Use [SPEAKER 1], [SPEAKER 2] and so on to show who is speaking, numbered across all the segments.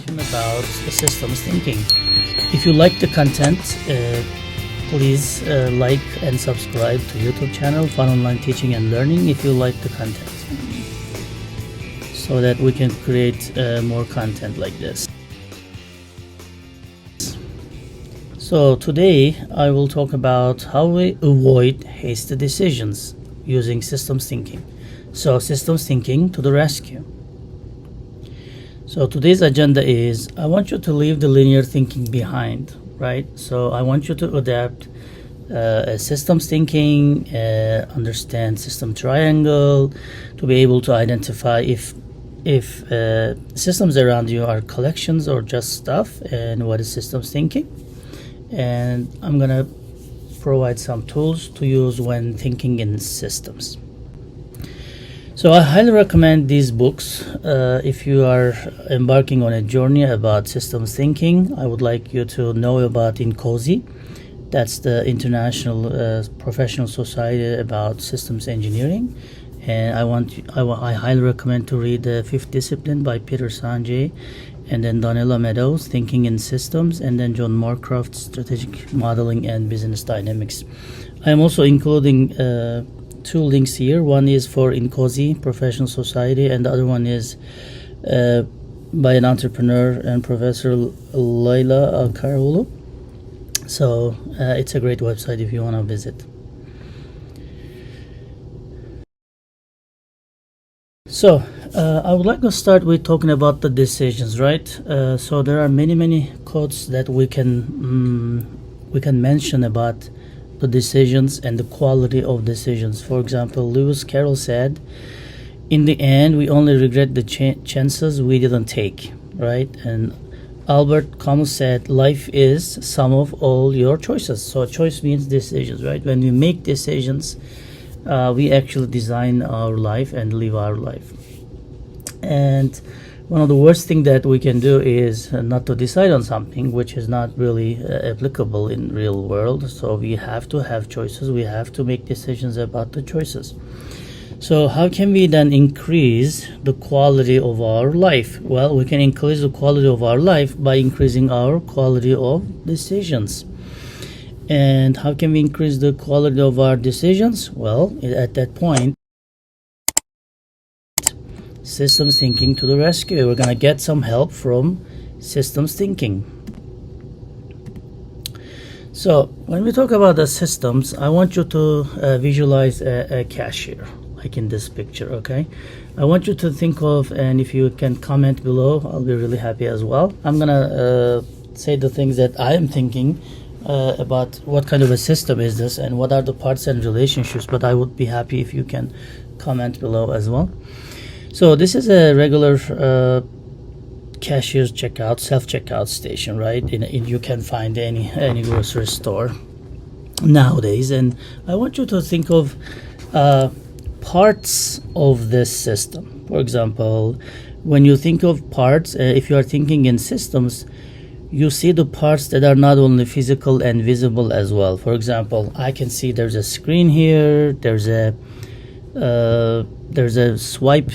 [SPEAKER 1] talking about systems thinking. If you like the content, please like and subscribe to YouTube channel Fun Online Teaching and Learning if you like the content, so that we can create more content like this. So today I will talk about how we avoid hasty decisions using systems thinking. So systems thinking to the rescue. So today's agenda is, I want you to leave the linear thinking behind, right? So I want you to adapt systems thinking, understand system triangle, to be able to identify if systems around you are collections or just stuff, and what is systems thinking. And I'm gonna provide some tools to use when thinking in systems. So I highly recommend these books. If you are embarking on a journey about systems thinking, I would like you to know about INCOSE. That's the International Professional Society about Systems Engineering. And I highly recommend to read The Fifth Discipline by Peter Sanjay, and then Donella Meadows, Thinking in Systems, and then John Moorcroft's Strategic Modeling and Business Dynamics. I am also including two links here. One is for INCOSE Professional Society, and the other one is by an entrepreneur and Professor Laila Karaulu. So it's a great website if you want to visit. So I would like to start with talking about the decisions, right? So there are many quotes that we can mention about the decisions and the quality of decisions. For example, Lewis Carroll said, "In the end, we only regret the chances we didn't take," right? And Albert Camus said, "Life is sum of all your choices." So choice means decisions, right? When we make decisions, we actually design our life and live our life. And one of the worst things that we can do is not to decide on something which is not really applicable in real world. So we have to have choices. We have to make decisions about the choices. So how can we then increase the quality of our life? Well, we can increase the quality of our life by increasing our quality of decisions. And how can we increase the quality of our decisions? Well, at that point, systems thinking to the rescue. We're going to get some help from systems thinking. So when we talk about the systems, I want you to visualize a cashier, like in this picture, okay? I want you to think of, and if you can comment below, I'll be really happy as well. I'm going to say the things that I am thinking about what kind of a system is this and what are the parts and relationships, but I would be happy if you can comment below as well. So this is a regular cashier's checkout, self-checkout station, right? You can find any grocery store nowadays. And I want you to think of parts of this system. For example, when you think of parts, if you are thinking in systems, you see the parts that are not only physical and visible as well. For example, I can see there's a screen here, there's a swipe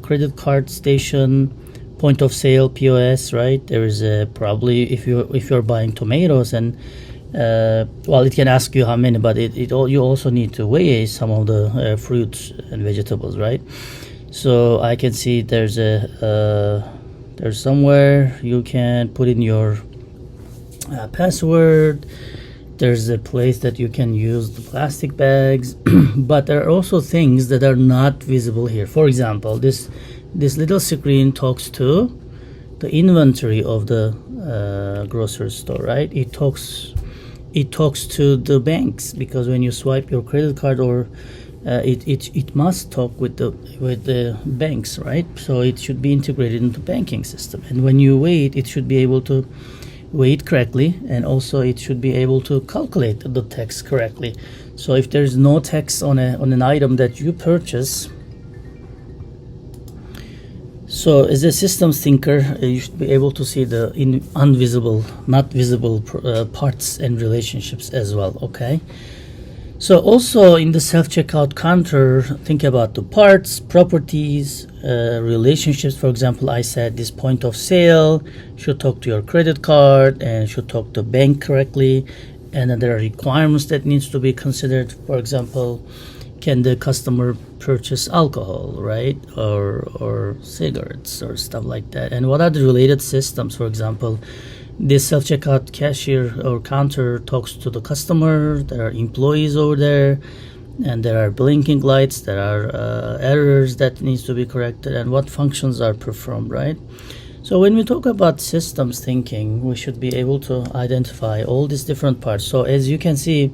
[SPEAKER 1] credit card station, point of sale POS, right? There is probably if you're buying tomatoes, and well, it can ask you how many, but you also need to weigh some of the fruits and vegetables, right? So I can see there's somewhere you can put in your password. There's a place that you can use the plastic bags, but there are also things that are not visible here. For example, this little screen talks to the inventory of the grocery store, right? It talks to the banks, because when you swipe your credit card, or it must talk with the banks, right? So it should be integrated into the banking system. And when you weigh it should be able to weigh it correctly, and also it should be able to calculate the tax correctly. So if there's no tax on an item that you purchase, so as a systems thinker, you should be able to see the invisible, not visible parts and relationships as well, okay? So also in the self-checkout counter, think about the parts, properties, relationships. For example, I said this point of sale should talk to your credit card and should talk to bank correctly. And then there are requirements that needs to be considered. For example, can the customer purchase alcohol, right? Or cigarettes or stuff like that. And what are the related systems? For example, this self-checkout cashier or counter talks to the customer. There are employees over there, and there are blinking lights. There are errors that needs to be corrected, and what functions are performed, right? So when we talk about systems thinking, we should be able to identify all these different parts. So as you can see,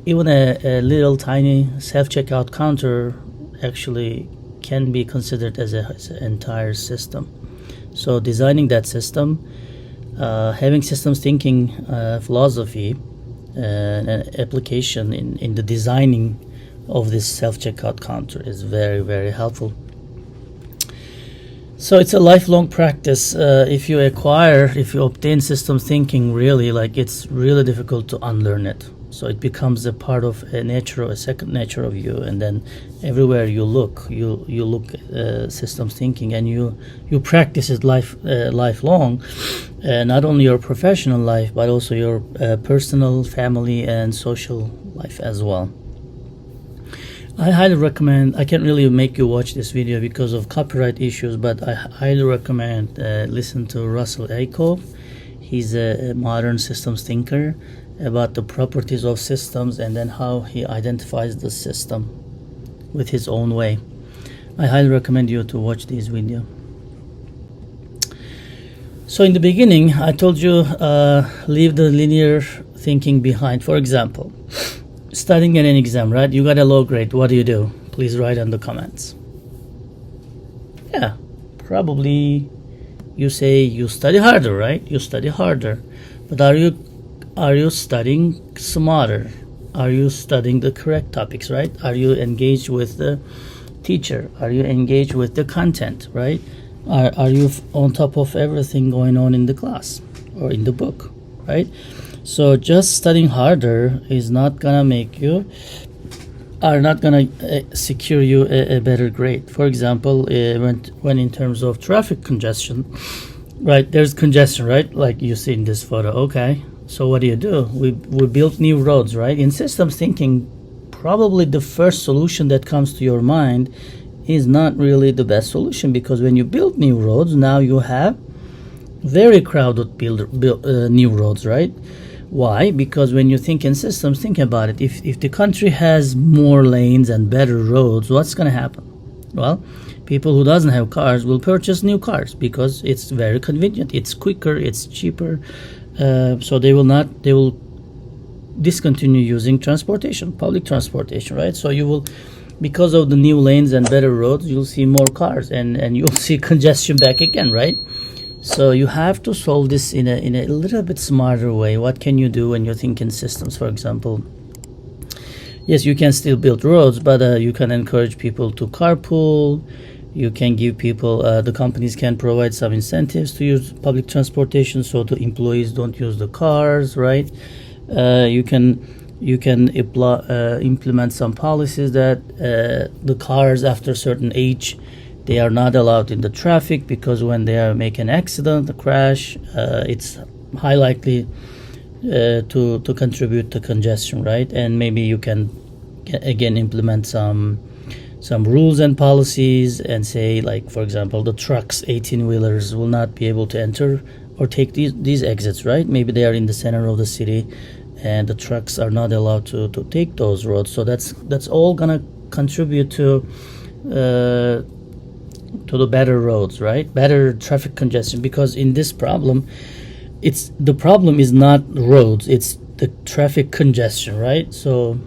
[SPEAKER 1] even a little tiny self-checkout counter actually can be considered as an entire system. So designing that system, having systems thinking philosophy and application in the designing of this self-checkout counter is very, very helpful. So it's a lifelong practice. If you obtain systems thinking, really, like, it's really difficult to unlearn it. So it becomes a part of a second nature of you, and then everywhere you look, you look systems thinking, and you practice it lifelong, not only your professional life but also your personal, family, and social life as well. I highly recommend. I can't really make you watch this video because of copyright issues, but I highly recommend listen to Russell Ackoff. He's a modern systems thinker about the properties of systems and then how he identifies the system with his own way. I highly recommend you to watch this video. So in the beginning, I told you leave the linear thinking behind. For example, studying in an exam, right? You got a low grade. What do? Please write in the comments. Yeah, probably you say you study harder, right? You study harder. But are you studying smarter? Are you studying the correct topics, right? Are you engaged with the teacher? Are you engaged with the content, right? Are you on top of everything going on in the class or in the book, right? So just studying harder is not gonna secure you a better grade. For example, when in terms of traffic congestion, right? There's congestion, right? Like you see in this photo. Okay, so what do? We built new roads, right? In systems thinking, probably the first solution that comes to your mind is not really the best solution, because when you build new roads, now you have very crowded new roads, right? Why? Because when you think in systems, think about it. If the country has more lanes and better roads, what's going to happen? Well, people who doesn't have cars will purchase new cars because it's very convenient, it's quicker, it's cheaper. So they will discontinue using public transportation, right? So you will, because of the new lanes and better roads, you'll see more cars and you'll see congestion back again, right? So you have to solve this in a little bit smarter way. What can you do when you think in systems? For example, yes, you can still build roads, but you can encourage people to carpool. You can give people, the companies can provide some incentives to use public transportation so the employees don't use the cars, right? You can implement some policies that the cars after a certain age, they are not allowed in the traffic, because when they make an accident, a crash, it's high likely to contribute to congestion, right? And maybe you can again implement some rules and policies and say, like, for example, the trucks, 18-wheelers will not be able to enter or take these exits, right? Maybe they are in the center of the city and the trucks are not allowed to take those roads. So that's all gonna contribute to the better roads, right? Better traffic congestion, because in this problem, the problem is not roads, it's the traffic congestion, right? So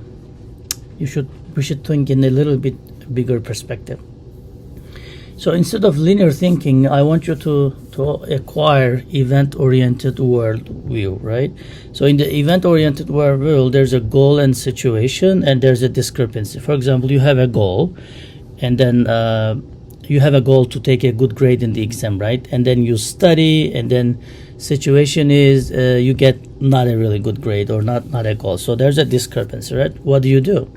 [SPEAKER 1] we should think in a little bit bigger perspective. So instead of linear thinking, I want you to acquire event-oriented worldview, right? So in the event-oriented worldview, there's a goal and situation, and there's a discrepancy. For example, you have a goal, and then you have a goal to take a good grade in the exam, right? And then you study, and then situation is you get not a really good grade or not a goal. So there's a discrepancy, right? What do?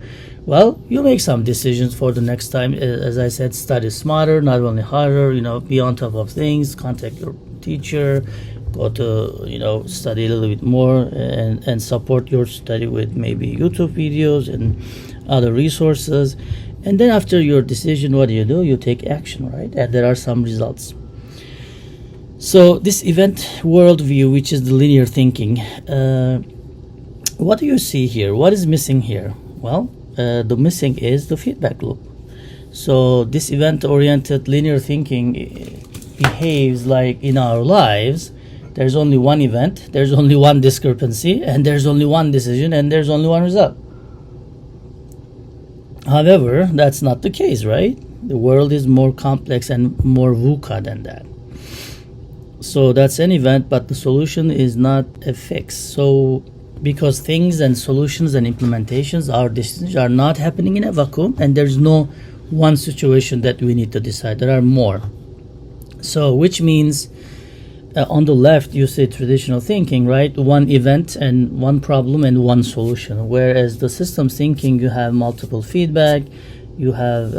[SPEAKER 1] Well, you make some decisions for the next time. As I said, study smarter, not only harder. Be on top of things. Contact your teacher. Go to study a little bit more, and support your study with maybe YouTube videos and other resources. And then after your decision, what do? You take action, right? And there are some results. So this event worldview, which is the linear thinking, what do you see here? What is missing here? Well, the missing is the feedback loop. So this event-oriented linear thinking behaves like in our lives. There's only one event, there's only one discrepancy, and there's only one decision, and there's only one result. However, that's not the case, right? The world is more complex and more VUCA than that. So that's an event, but the solution is not a fix. So because things and solutions and implementations, our decisions are not happening in a vacuum, and there's no one situation that we need to decide. There are more. So which means on the left you see traditional thinking, right? One event and one problem and one solution. Whereas the systems thinking, you have multiple feedback, you have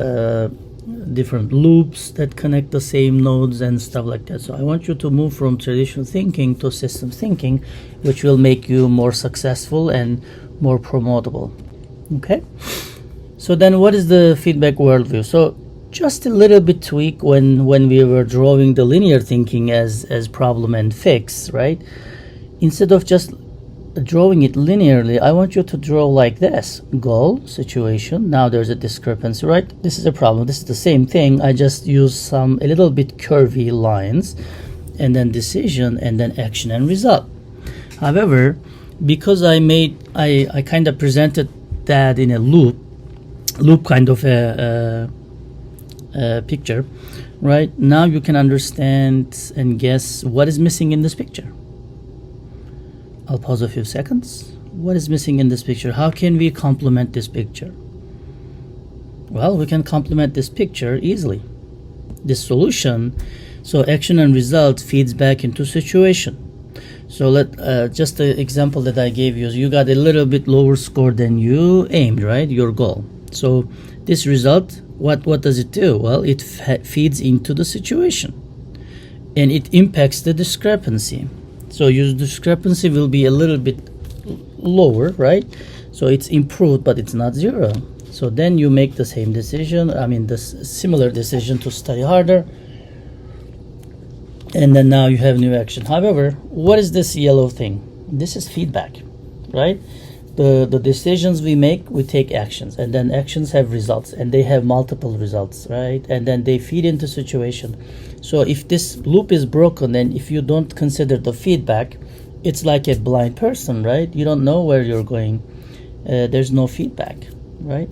[SPEAKER 1] different loops that connect the same nodes and stuff like that. So I want you to move from traditional thinking to systems thinking, which will make you more successful and more promotable. Okay? So then what is the feedback worldview? So just a little bit tweak when we were drawing the linear thinking as problem and fix, right? Instead of just drawing it linearly, I want you to draw like this: goal, situation. Now there's a discrepancy, right? This is a problem. This is the same thing. I just use some a little bit curvy lines, and then decision, and then action and result. However, because I kind of presented that in a loop kind of a picture, right? Now you can understand and guess what is missing in this picture. I'll pause a few seconds. What is missing in this picture? How can we complement this picture? Well, we can complement this picture easily. This solution, so action and result feeds back into situation. So just the example that I gave you, you got a little bit lower score than you aimed, right? Your goal. So this result, what does it do? Well, it feeds into the situation, and it impacts the discrepancy. So your discrepancy will be a little bit lower, right? So it's improved, but it's not zero. So then you make the same decision, the similar decision to study harder, and then now you have new action. However, what is this yellow thing? This is feedback, right? The decisions we make, we take actions, and then actions have results, and they have multiple results, right? And then they feed into situation. So if this loop is broken, and if you don't consider the feedback, it's like a blind person, right? You don't know where you're going. There's no feedback, right?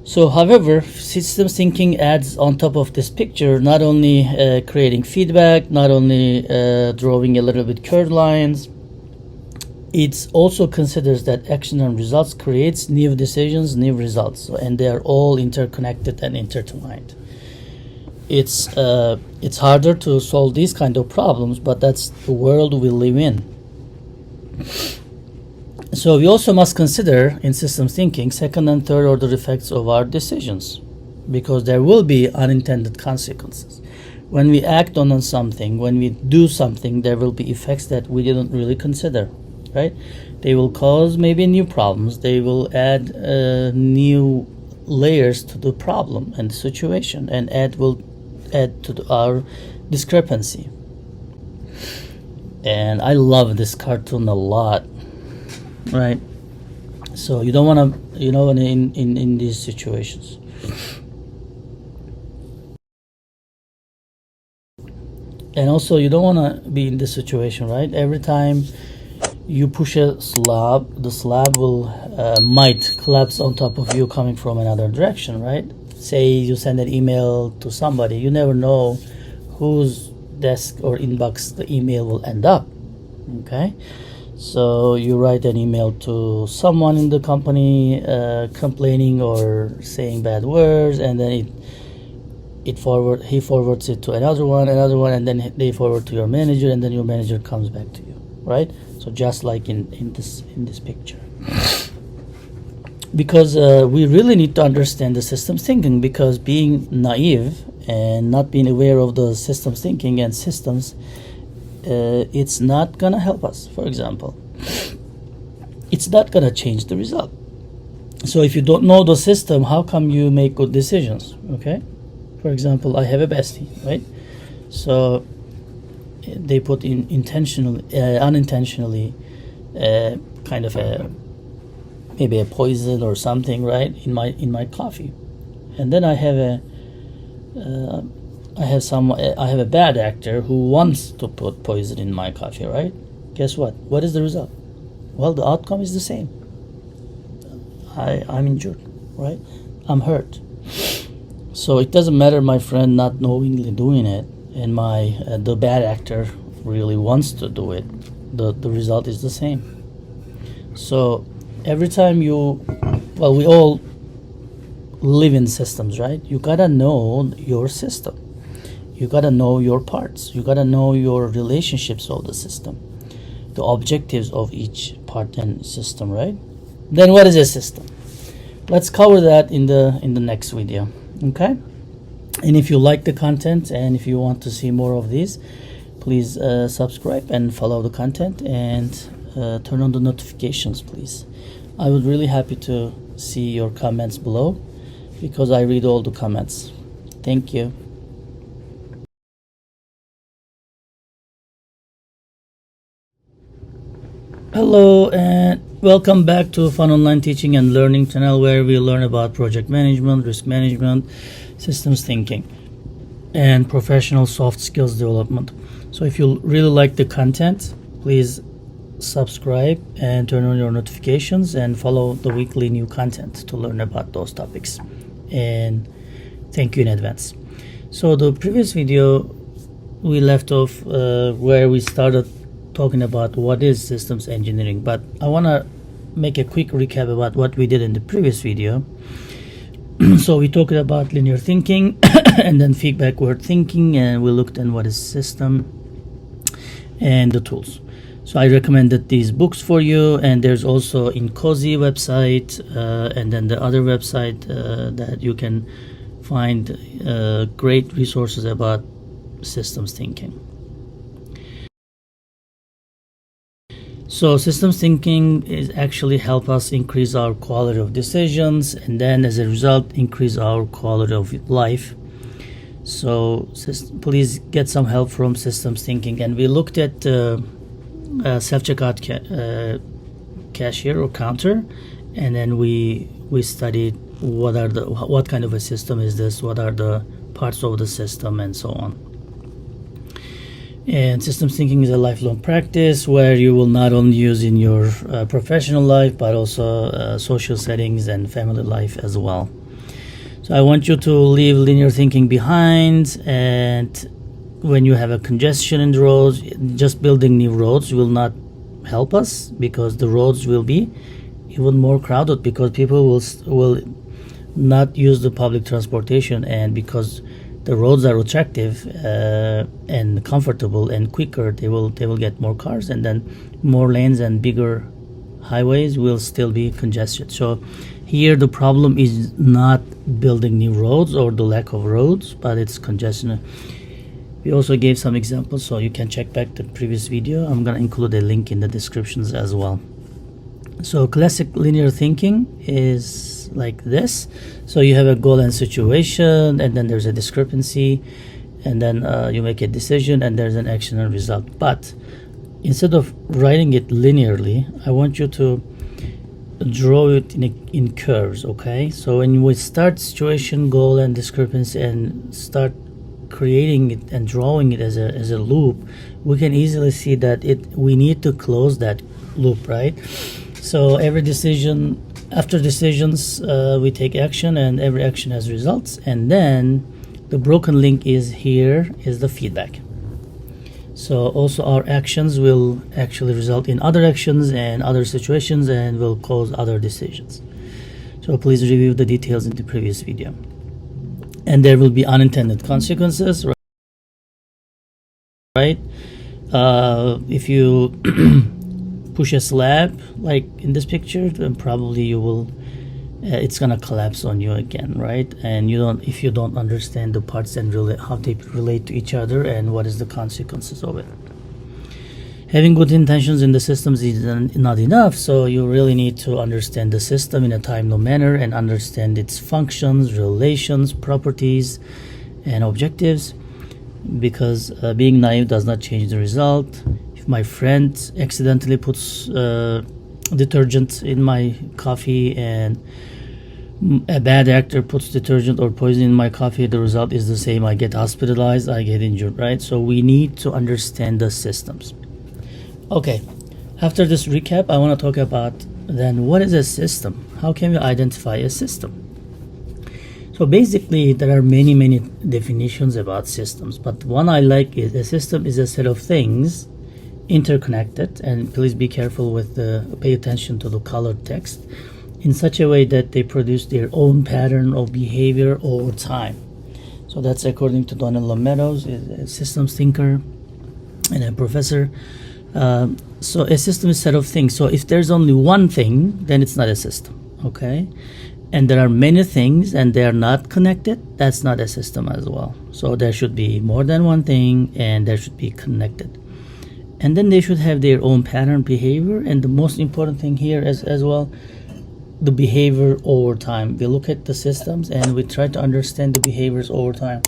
[SPEAKER 1] So however, systems thinking adds on top of this picture, not only creating feedback, not only drawing a little bit curved lines, it also considers that action and results creates new decisions, new results, and they are all interconnected and intertwined. It's harder to solve these kind of problems, but that's the world we live in. So we also must consider in systems thinking second and third order effects of our decisions, because there will be unintended consequences. When we act on something, when we do something, there will be effects that we didn't really consider, right? They will cause maybe new problems. They will add new layers to the problem and the situation, and will add to our discrepancy. And I love this cartoon a lot, right? So you don't want to, in these situations. And also you don't want to be in this situation, right? Every time you push a slab, the slab might collapse on top of you coming from another direction, right? Say you send an email to somebody, you never know whose desk or inbox the email will end up, okay? So you write an email to someone in the company complaining or saying bad words, and then he forwards it to another one, and then they forward to your manager, and then your manager comes back to you, right? So just like in this picture. Because we really need to understand the systems thinking, because being naive and not being aware of the systems thinking and systems, it's not gonna help us. For example, it's not gonna change the result. So if you don't know the system, how come you make good decisions? Okay, for example, I have a bestie, right? So they put in unintentionally kind of maybe a poison or something, right, in my coffee, and then I have a bad actor who wants to put poison in my coffee, right? Guess what? What is the result? Well, the outcome is the same. I'm injured, right? I'm hurt. So it doesn't matter my friend not knowingly doing it, and the bad actor really wants to do it. The result is the same. So every time we all live in systems, right? You gotta know your system. You gotta know your parts. You gotta know your relationships of the system, the objectives of each part and system, right? Then what is a system? Let's cover that in the next video, okay? And if you like the content and if you want to see more of these, please subscribe and follow the content, and turn on the notifications, please. I would really happy to see your comments below, because I read all the comments. Thank you. Hello and welcome back to Fun Online Teaching and Learning channel, where we learn about project management, risk management, systems thinking, and professional soft skills development. So if you really like the content, please subscribe and turn on your notifications and follow the weekly new content to learn about those topics. And thank you in advance. So the previous video we left off where we started talking about what is systems engineering, but I want to make a quick recap about what we did in the previous video. So we talked about linear thinking and then feedbackward thinking, and we looked at what is system and the tools. So I recommended these books for you, and there's also in Cozy website and then the other website that you can find great resources about systems thinking. So systems thinking is actually help us increase our quality of decisions, and then as a result increase our quality of life. So please get some help from systems thinking. And we looked at self-checkout cashier or counter, and then we studied what kind of a system is this, what are the parts of the system, and so on. And systems thinking is a lifelong practice where you will not only use in your professional life, but also social settings and family life as well. So I want you to leave linear thinking behind, and when you have a congestion in the roads, just building new roads will not help us, because the roads will be even more crowded, because people will not use the public transportation, and because the roads are attractive and comfortable and quicker, they will get more cars, and then more lanes and bigger highways will still be congested. So here the problem is not building new roads or the lack of roads, but it's congestion. We also gave some examples, so you can check back the previous video. I'm gonna include a link in the descriptions as well. So classic linear thinking is like this. So you have a goal and situation, and then there's a discrepancy, and then you make a decision, and there's an action and result. But instead of writing it linearly, I want you to draw it in curves, okay? So when we start situation, goal, and discrepancy, and start creating it and drawing it as a loop, we can easily see that we need to close that loop, right? So every decision, after decisions, we take action, and every action has results, and then the broken link is here is the feedback. So also our actions will actually result in other actions and other situations, and will cause other decisions. So please review the details in the previous video. and there will be unintended consequences, right? If you push a slab like in this picture, then probably you will it's gonna collapse on you again, right? And if you don't understand the parts and how they relate to each other and what is the consequences of it. Having good intentions in the systems is not enough, so you really need to understand the system in a timely manner and understand its functions, relations, properties, and objectives, because being naive does not change the result. If my friend accidentally puts detergent in my coffee and a bad actor puts detergent or poison in my coffee, the result is the same. I get hospitalized, I get injured, right? So we need to understand the systems. Okay, after this recap, I want to talk about then what is a system? How can we identify a system? So basically, there are many definitions about systems, but one I like is a system is a set of things interconnected, and please be careful with pay attention to the colored text, in such a way that they produce their own pattern of behavior over time. So that's according to Donald Meadows, a systems thinker and a professor. So a system is a set of things. So if there's only one thing, then it's not a system, okay? And there are many things and they are not connected, that's not a system as well. So there should be more than one thing and there should be connected. And then they should have their own pattern behavior, and the most important thing here is as well the behavior over time. We look at the systems and we try to understand the behaviors over time,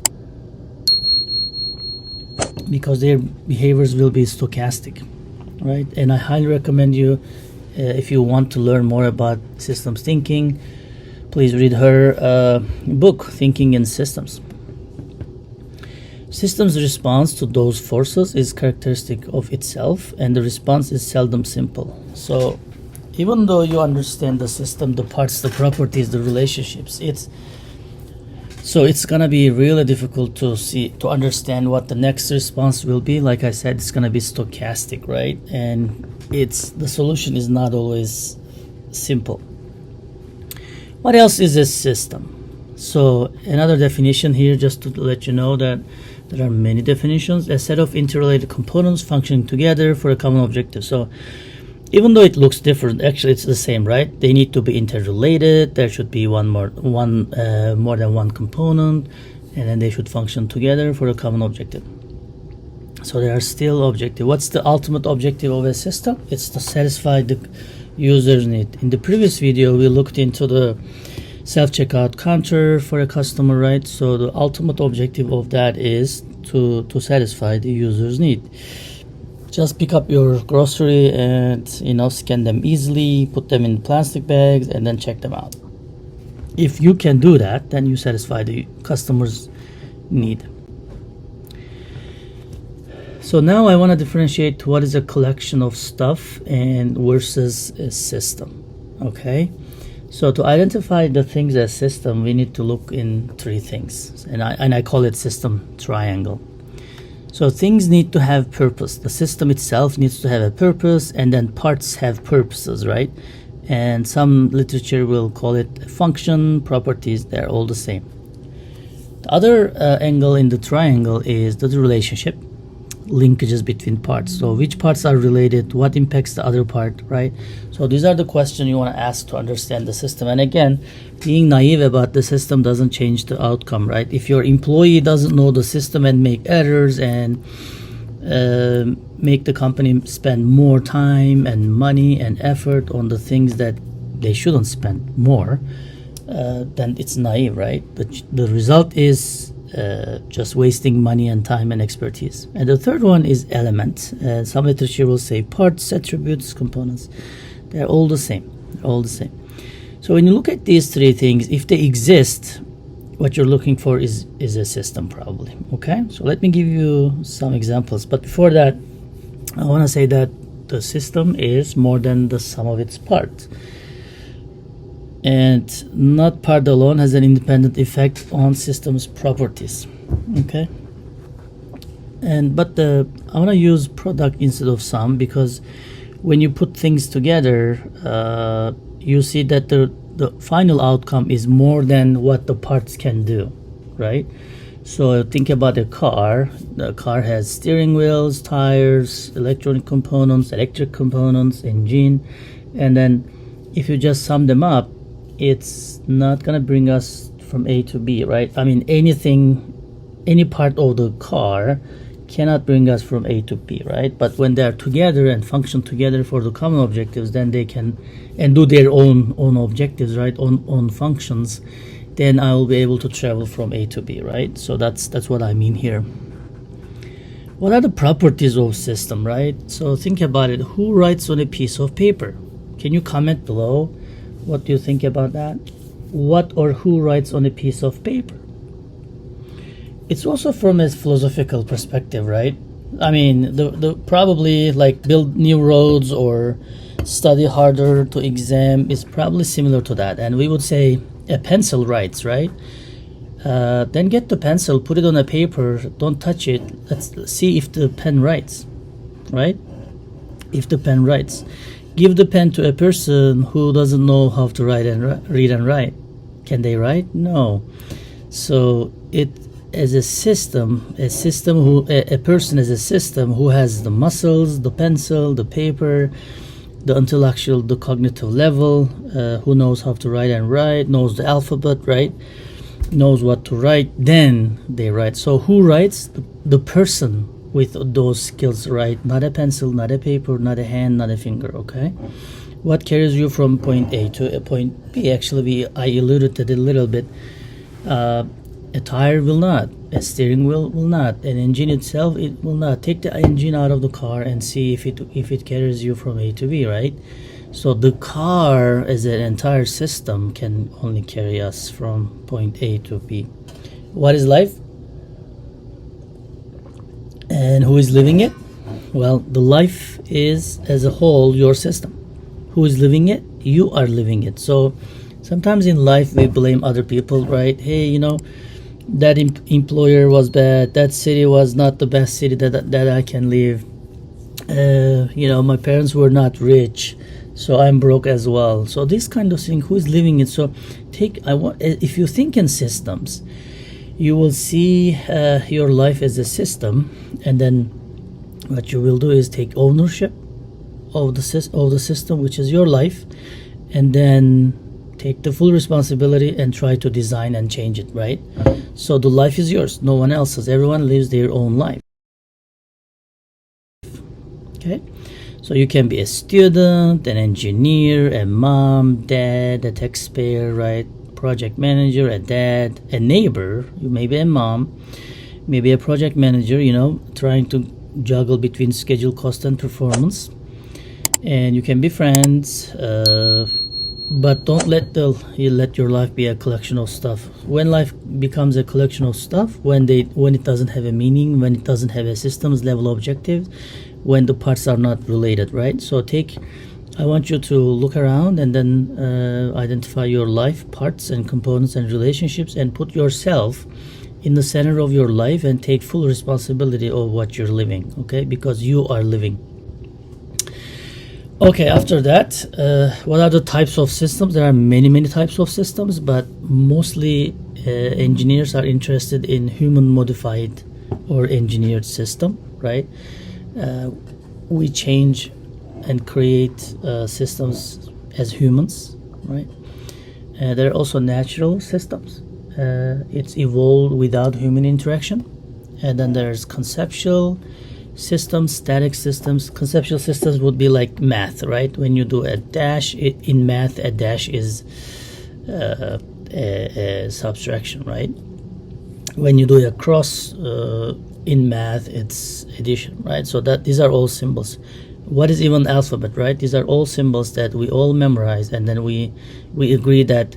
[SPEAKER 1] because their behaviors will be stochastic, right? And I highly recommend you, if you want to learn more about systems thinking, please read her book, Thinking in Systems. Systems response to those forces is characteristic of itself, and the response is seldom simple. So even though you understand the system, the parts, the properties, the relationships, it's gonna be really difficult to understand what the next response will be. Like I said, it's gonna be stochastic, right? And the solution is not always simple. What else is a system? So another definition here, just to let you know that there are many definitions: a set of interrelated components functioning together for a common objective. So even though it looks different, actually it's the same, right? They need to be interrelated. There should be more than one component, and then they should function together for a common objective. So they are still objective. What's the ultimate objective of a system? It's to satisfy the user's need. In the previous video, we looked into the self-checkout counter for a customer, right? So the ultimate objective of that is to satisfy the user's need. Just pick up your grocery and scan them easily, put them in plastic bags, and then check them out. If you can do that, then you satisfy the customer's need. So now I want to differentiate what is a collection of stuff and versus a system. Okay, so to identify the things as system, we need to look in three things, and I call it system triangle. So things need to have purpose. The system itself needs to have a purpose, and then parts have purposes, right? And some literature will call it function, properties. They're all the same. The other angle in the triangle is the relationship, linkages between parts. So which parts are related, what impacts the other part, right? So these are the questions you want to ask to understand the system. And again, being naive about the system doesn't change the outcome, right? If your employee doesn't know the system and make errors and make the company spend more time and money and effort on the things that they shouldn't spend more, then it's naive, right? The result is just wasting money and time and expertise. And the third one is element. Some literature will say parts, attributes, components. They're all the same. So when you look at these three things, if they exist, what you're looking for is a system, probably. Okay, so let me give you some examples. But before that, I want to say that the system is more than the sum of its parts. And not part alone has an independent effect on systems properties. Okay, but I want to use product instead of sum, because when you put things together, you see that the final outcome is more than what the parts can do, right? So think about a car. The car has steering wheels, tires, electronic components, electric components, engine, and then if you just sum them up, it's not gonna bring us from A to B, right? I mean, any part of the car cannot bring us from A to B, right? But when they are together and function together for the common objectives, then they can and do their own objectives, right? Own functions. Then I will be able to travel from A to B, right? So that's what I mean here. What are the properties of system, right? So think about it. Who writes on a piece of paper? Can you comment below? What do you think about that? What or who writes on a piece of paper? It's also from a philosophical perspective, right? I mean, the probably like build new roads or study harder to exam is probably similar to that. And we would say a pencil writes, right? Then get the pencil, put it on a paper, don't touch it. Let's see if the pen writes, right? If the pen writes. Give the pen to a person who doesn't know how to write and read and write. Can they write? No. So it as a system who a person is a system who has the muscles, the pencil, the paper, the intellectual, the cognitive level, who knows how to write and write, knows the alphabet, right? Knows what to write, then they write. So who writes? The person with those skills, right? Not a pencil, not a paper, not a hand, not a finger, okay? What carries you from point A to a point B? Actually, I alluded to it a little bit. A tire will not, a steering wheel will not, an engine itself, it will not. Take the engine out of the car and see if it carries you from A to B, right? So the car as an entire system can only carry us from point A to B. What is life? And who is living it? Well, the life is as a whole your system. Who is living it? You are living it. So sometimes in life we blame other people, right? Hey, that employer was bad, that city was not the best city that I can live. My parents were not rich, so I'm broke as well. So this kind of thing, who is living it? So if you think in systems, you will see your life as a system, and then what you will do is take ownership of the system, which is your life, and then take the full responsibility and try to design and change it, right? So the life is yours, no one else's. Everyone lives their own life. Okay, so you can be a student, an engineer, a mom, dad, a taxpayer, right? Project manager, a dad, a neighbor. You may be a mom, maybe a project manager, trying to juggle between schedule, cost, and performance. And you can be friends, but don't let your life be a collection of stuff. When life becomes a collection of stuff, when it doesn't have a meaning, when it doesn't have a systems level objective, when the parts are not related, right? So I want you to look around and then identify your life parts and components and relationships, and put yourself in the center of your life and take full responsibility of what you're living, okay? Because you are living. Okay, after that, what are the types of systems? There are many types of systems, but mostly engineers are interested in human modified or engineered system, right? We change and create systems as humans, right? There are also natural systems. It's evolved without human interaction. And then there's conceptual systems, static systems. Conceptual systems would be like math, right? When you do a dash in math, a dash is a subtraction, right? When you do a cross in math, it's addition, right? So these are all symbols. What is even alphabet, right? These are all symbols that we all memorize, and then we agree that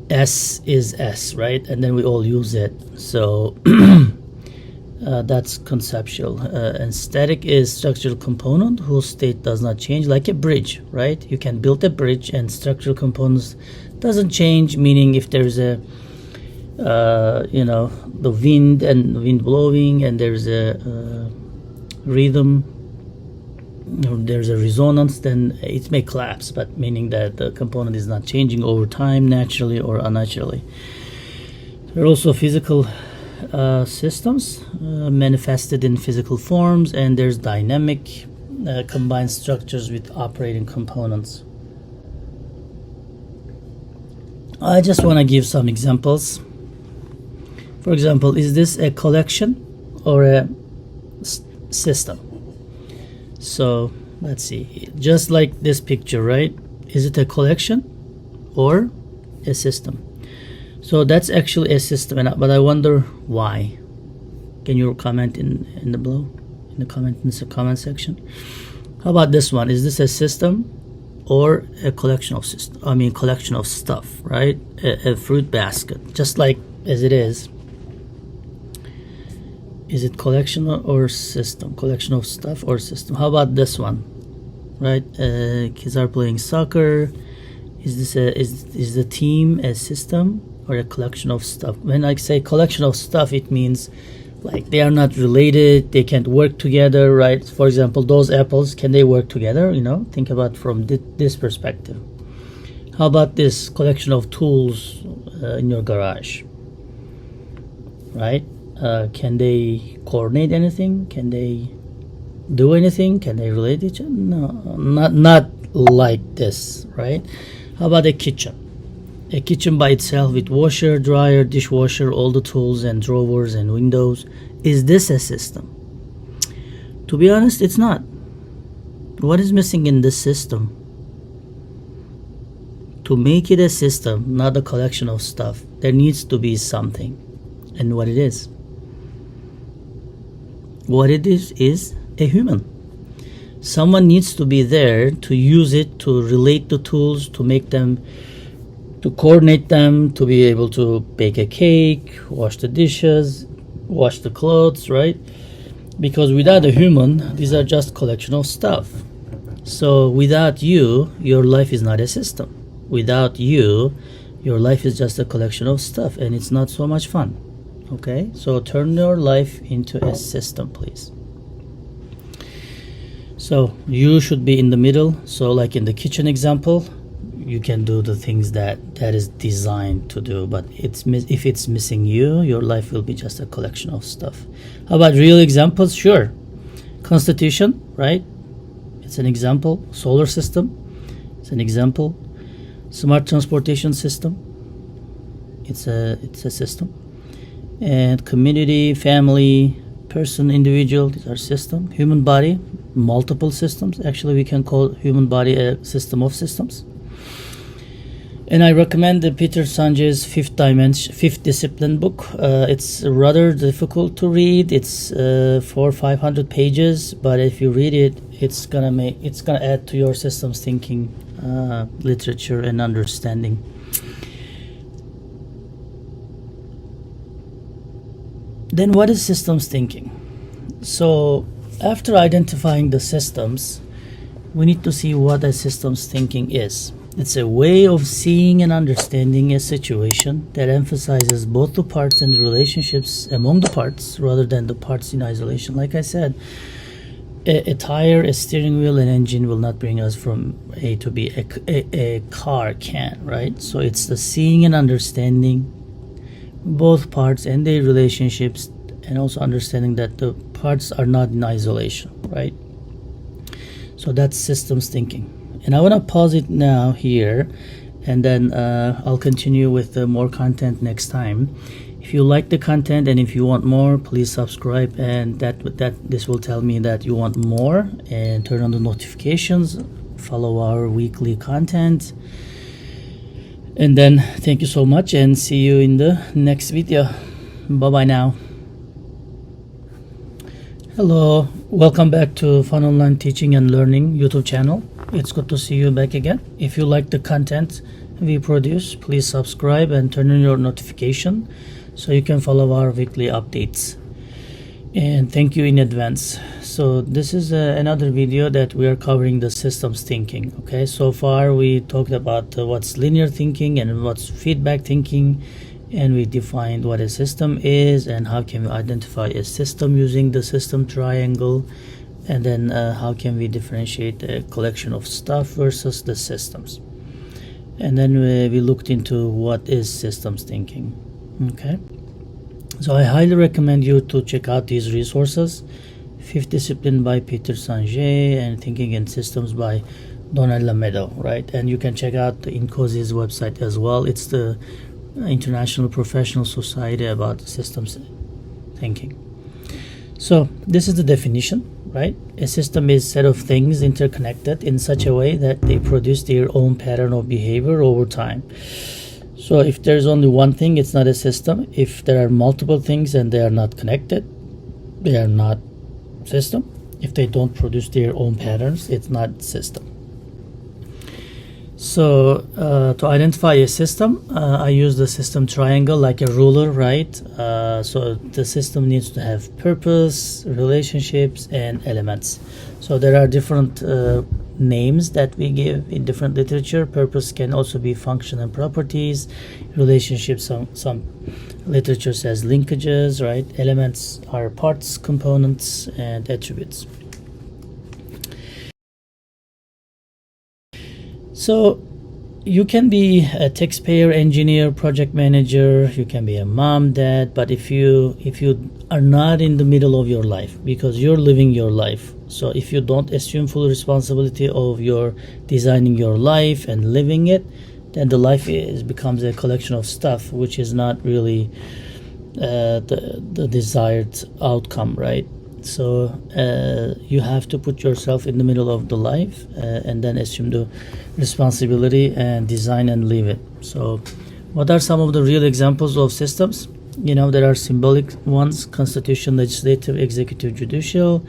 [SPEAKER 1] S is S, right? And then we all use it. So that's conceptual. And static is structural component whose state does not change, like a bridge, right? You can build a bridge and structural components doesn't change, meaning if there's a the wind blowing, and there's a rhythm, or there's a resonance, then it may collapse, but meaning that the component is not changing over time, naturally or unnaturally. There are also physical systems manifested in physical forms, and there's dynamic combined structures with operating components. I just want to give some examples. For example, is this a collection or a system? So let's see, just like this picture, right? Is it a collection or a system? So that's actually a system, but I wonder why. Can you comment in the below, in the comment section? How about this one? Is this a system or a collection of collection of stuff, right? A fruit basket, just like as it is. Is it collection or system? Collection of stuff or system? How about this one? Right? Kids are playing soccer. Is the team a system or a collection of stuff? When I say collection of stuff, it means like they are not related. They can't work together, right? For example, those apples, can they work together? You know, think about from this perspective. How about this collection of tools in your garage? Right? Can they coordinate anything? Can they do anything? Can they relate each other? No, not like this, right? How about a kitchen? A kitchen by itself with washer, dryer, dishwasher, all the tools and drawers and windows. Is this a system? To be honest, it's not. What is missing in this system? To make it a system, not a collection of stuff, there needs to be something. And what it is? What it is a human. Someone needs to be there to use it, to relate the tools, to make them, to coordinate them, to be able to bake a cake, wash the dishes, wash the clothes, right? Because without a human, these are just collection of stuff. So without you, your life is not a system. Without you, your life is just a collection of stuff, and it's not so much fun. Okay, so turn your life into a system, please. So you should be in the middle. So like in the kitchen example, you can do the things that is designed to do, but if it's missing you, your life will be just a collection of stuff. How about real examples? Sure. Constitution, right? It's an example. Solar system, it's an example. Smart transportation system, it's a system. And community, family, person, individual, these are systems. Human body, multiple systems. Actually, we can call human body a system of systems. And I recommend the Peter Sanjay's Fifth Discipline book. It's rather difficult to read. It's 400-500 pages, but if you read it, it's gonna add to your systems thinking, literature, and understanding. Then what is systems thinking? So after identifying the systems, we need to see what a systems thinking is. It's a way of seeing and understanding a situation that emphasizes both the parts and the relationships among the parts rather than the parts in isolation. Like I said, a tire, a steering wheel, an engine will not bring us from A to B. A car can, right? So it's the seeing and understanding both parts and their relationships, and also understanding that the parts are not in isolation, right? So that's systems thinking. And I want to pause it now here, and then I'll continue with more content next time. If you like the content and if you want more, please subscribe, and this will tell me that you want more, and turn on the notifications, follow our weekly content. And then thank you so much, and see you in the next video. Bye bye now. Hello, welcome back to Fun Online Teaching and Learning YouTube channel. It's good to see you back again. If you like the content we produce, please subscribe and turn on your notification so you can follow our weekly updates. And thank you in advance. So this is another video that we are covering the systems thinking. Okay, so far we talked about what's linear thinking and what's feedback thinking, and we defined what a system is and how can we identify a system using the system triangle, and then how can we differentiate a collection of stuff versus the systems. And then we looked into what is systems thinking. Okay. So I highly recommend you to check out these resources: Fifth Discipline by Peter Sanjay and Thinking in Systems by Donald Lamedo, right? And you can check out the INCOSI's website as well. It's the International Professional Society about systems thinking. So this is the definition, right? A system is a set of things interconnected in such a way that they produce their own pattern of behavior over time. So if there's only one thing, it's not a system. If there are multiple things and they are not connected, they are not system. If they don't produce their own patterns, it's not system. So to identify a system, I use the system triangle like a ruler, right? So the system needs to have purpose, relationships, and elements. So there are different names that we give in different literature. Purpose can also be function and properties. Relationships, some literature says linkages, right? Elements are parts, components, and attributes. So you can be a taxpayer, engineer, project manager, you can be a mom, dad, but if you are not in the middle of your life, because you're living your life, so if you don't assume full responsibility of your designing your life and living it, then the life becomes a collection of stuff, which is not really the desired outcome, right? So you have to put yourself in the middle of the life and then assume the responsibility and design and live it. So what are some of the real examples of systems? There are symbolic ones: constitution, legislative, executive, judicial.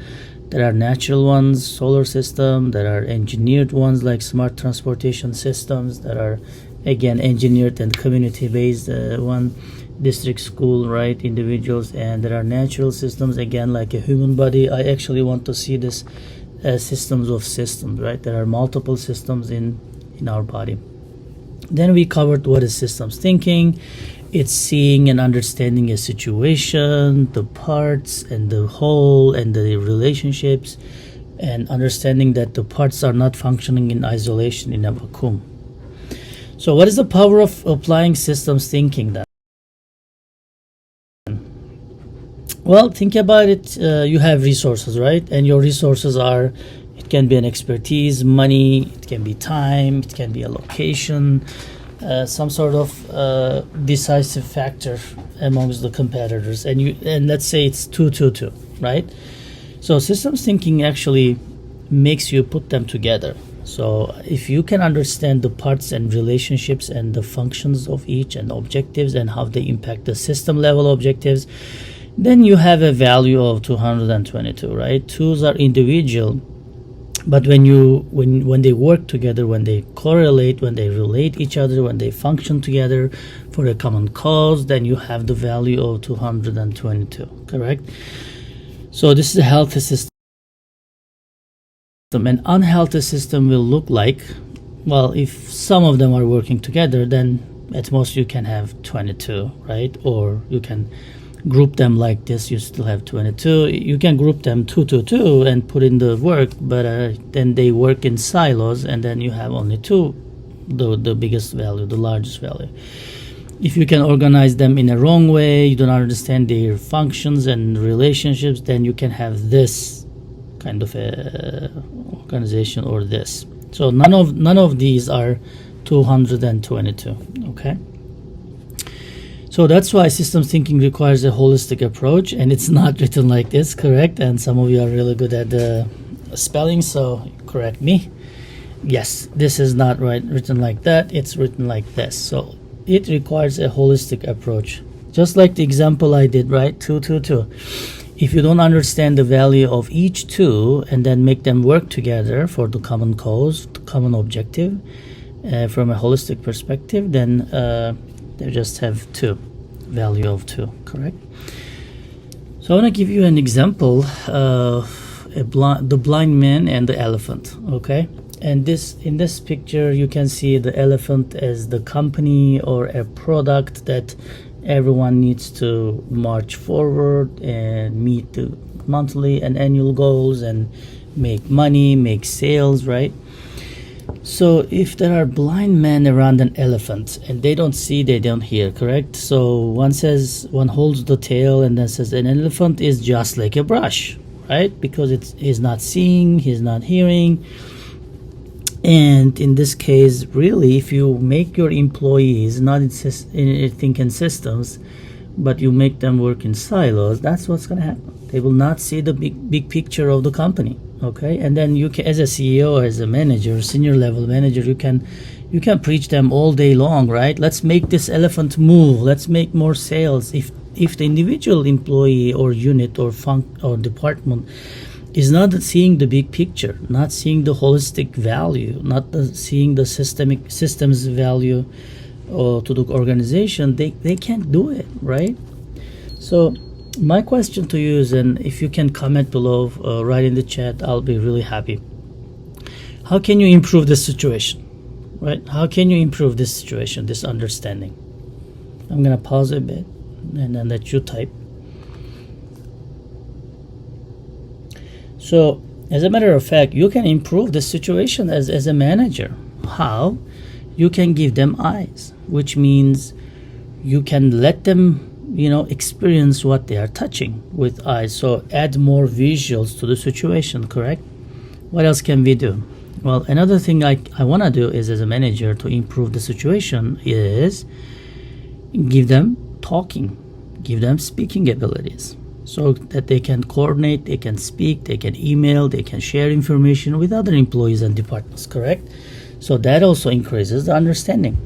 [SPEAKER 1] There are natural ones, solar system. There are engineered ones like smart transportation systems. There are, again, engineered and community-based one. District, school, right, individuals. And there are natural systems, again, like a human body. I actually want to see this systems of systems, right? There are multiple systems in our body. Then we covered what is systems thinking. It's seeing and understanding a situation, the parts and the whole and the relationships, and understanding that the parts are not functioning in isolation in a vacuum. So what is the power of applying systems thinking then? Well, think about it. You have resources, right? And your resources are, it can be an expertise, money, it can be time, it can be a location, some sort of decisive factor amongst the competitors. And let's say it's 2-2-2, right? So systems thinking actually makes you put them together. So if you can understand the parts and relationships and the functions of each and objectives and how they impact the system level objectives, then you have a value of 222, right? Twos are individual, but when they work together, when they correlate, when they relate each other, when they function together for a common cause, then you have the value of 222, correct? So this is a healthy system. An unhealthy system will look like, well, if some of them are working together, then at most you can have 22, right? Or you can group them like this, you still have 22. You can group them 2-2-2 and put in the work, but then they work in silos, and then you have only two, the biggest value, the largest value. If you can organize them in a wrong way, you don't understand their functions and relationships, then you can have this kind of a organization or this. So none of these are 222, okay? So that's why systems thinking requires a holistic approach, and it's not written like this, correct? And some of you are really good at the spelling, so correct me. Yes, this is not written like that, it's written like this. So it requires a holistic approach. Just like the example I did, right? 2-2-2. If you don't understand the value of each two and then make them work together for the common cause, the common objective, from a holistic perspective, then they just have value of 2, correct? So I want to give you an example of the blind man and the elephant, okay? And in this picture you can see the elephant as the company or a product that everyone needs to march forward and meet the monthly and annual goals and make money, make sales, right? So if there are blind men around an elephant and they don't see, they don't hear, correct? So one holds the tail and then says an elephant is just like a brush, right? Because he's not seeing, he's not hearing. And in this case, really, if you make your employees not think in systems, but you make them work in silos, that's what's going to happen. They will not see the big picture of the company. Okay, and then you can, as a CEO, as a manager, senior level manager, you can preach them all day long, right? Let's make this elephant move. Let's make more sales. If the individual employee or unit or department is not seeing the big picture, not seeing the holistic value, not seeing the systems value to the organization, they can't do it, right? So my question to you is, and if you can comment below, write in the chat, I'll be really happy. How can you improve this situation, right? How can you improve this situation, this understanding? I'm gonna pause a bit and then let you type. So as a matter of fact, you can improve the situation as a manager. How? You can give them eyes, which means you can let them experience what they are touching with eyes. So add more visuals to the situation, correct? What else can we do? Well, another thing I want to do is, as a manager, to improve the situation is give them talking, give them speaking abilities so that they can coordinate, they can speak, they can email, they can share information with other employees and departments, correct? So that also increases the understanding.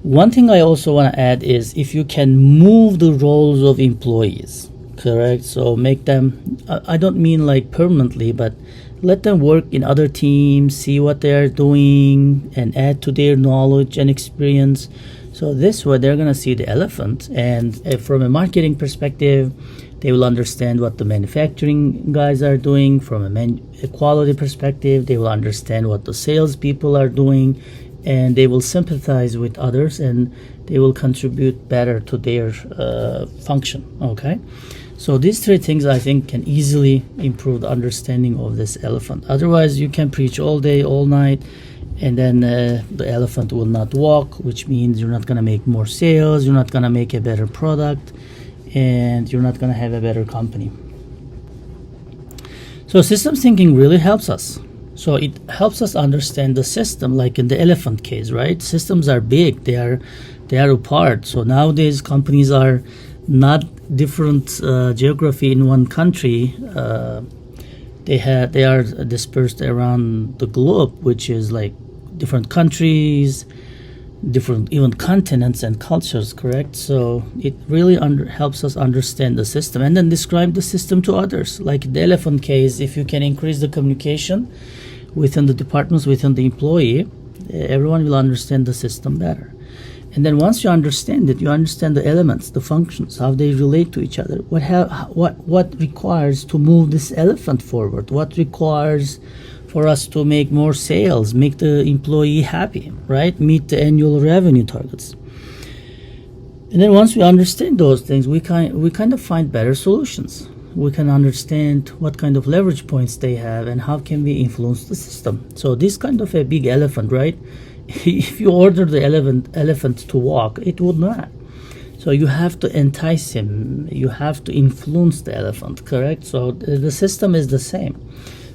[SPEAKER 1] One thing I also want to add is if you can move the roles of employees, correct? So make them, I don't mean like permanently, but let them work in other teams, see what they are doing, and add to their knowledge and experience. So this way they're going to see the elephant, and from a marketing perspective, they will understand what the manufacturing guys are doing. From a quality perspective, they will understand what the sales people are doing, and they will sympathize with others, and they will contribute better to their function, okay? So these three things, I think, can easily improve the understanding of this elephant. Otherwise, you can preach all day, all night, and then the elephant will not walk, which means you're not going to make more sales, you're not going to make a better product, and you're not going to have a better company. So systems thinking really helps us. So it helps us understand the system, like in the elephant case, right? Systems are big, they are apart. So nowadays companies are not different geography in one country. They are dispersed around the globe, which is like different countries, different even continents and cultures, correct? So it really helps us understand the system and then describe the system to others. Like the elephant case, if you can increase the communication within the departments, within the employee, everyone will understand the system better. And then once you understand it, you understand the elements, the functions, how they relate to each other, what requires to move this elephant forward, what requires for us to make more sales, make the employee happy, right? Meet the annual revenue targets. And then once we understand those things, we kind of find better solutions. We can understand what kind of leverage points they have and how can we influence the system. So this kind of a big elephant, right? If you order the elephant to walk, it would not. So you have to entice him, you have to influence the elephant, correct? So the system is the same.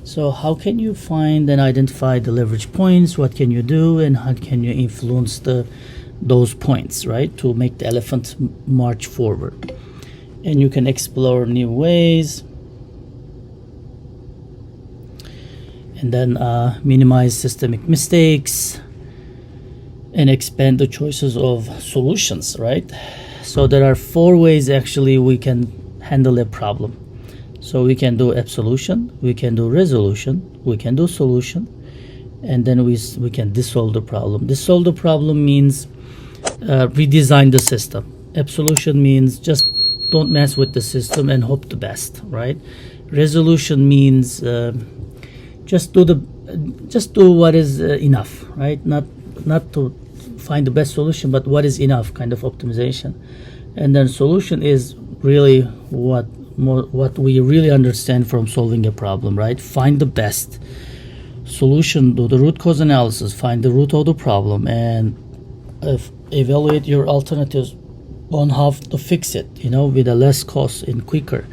[SPEAKER 1] So how can you find and identify the leverage points? What can you do, and how can you influence those points, right, to make the elephant march forward? And you can explore new ways, and then minimize systemic mistakes and expand the choices of solutions, right? So there are 4 ways actually we can handle a problem. So we can do absolution, we can do resolution, we can do solution, and then we can dissolve the problem. Dissolve the problem means redesign the system. Absolution means just don't mess with the system and hope the best, right? Resolution means just do what is enough, right? Not to find the best solution, but what is enough, kind of optimization. And then solution is really what we really understand from solving a problem, right? Find the best solution, do the root cause analysis, find the root of the problem, and evaluate your alternatives on how to fix it, with a less cost and quicker.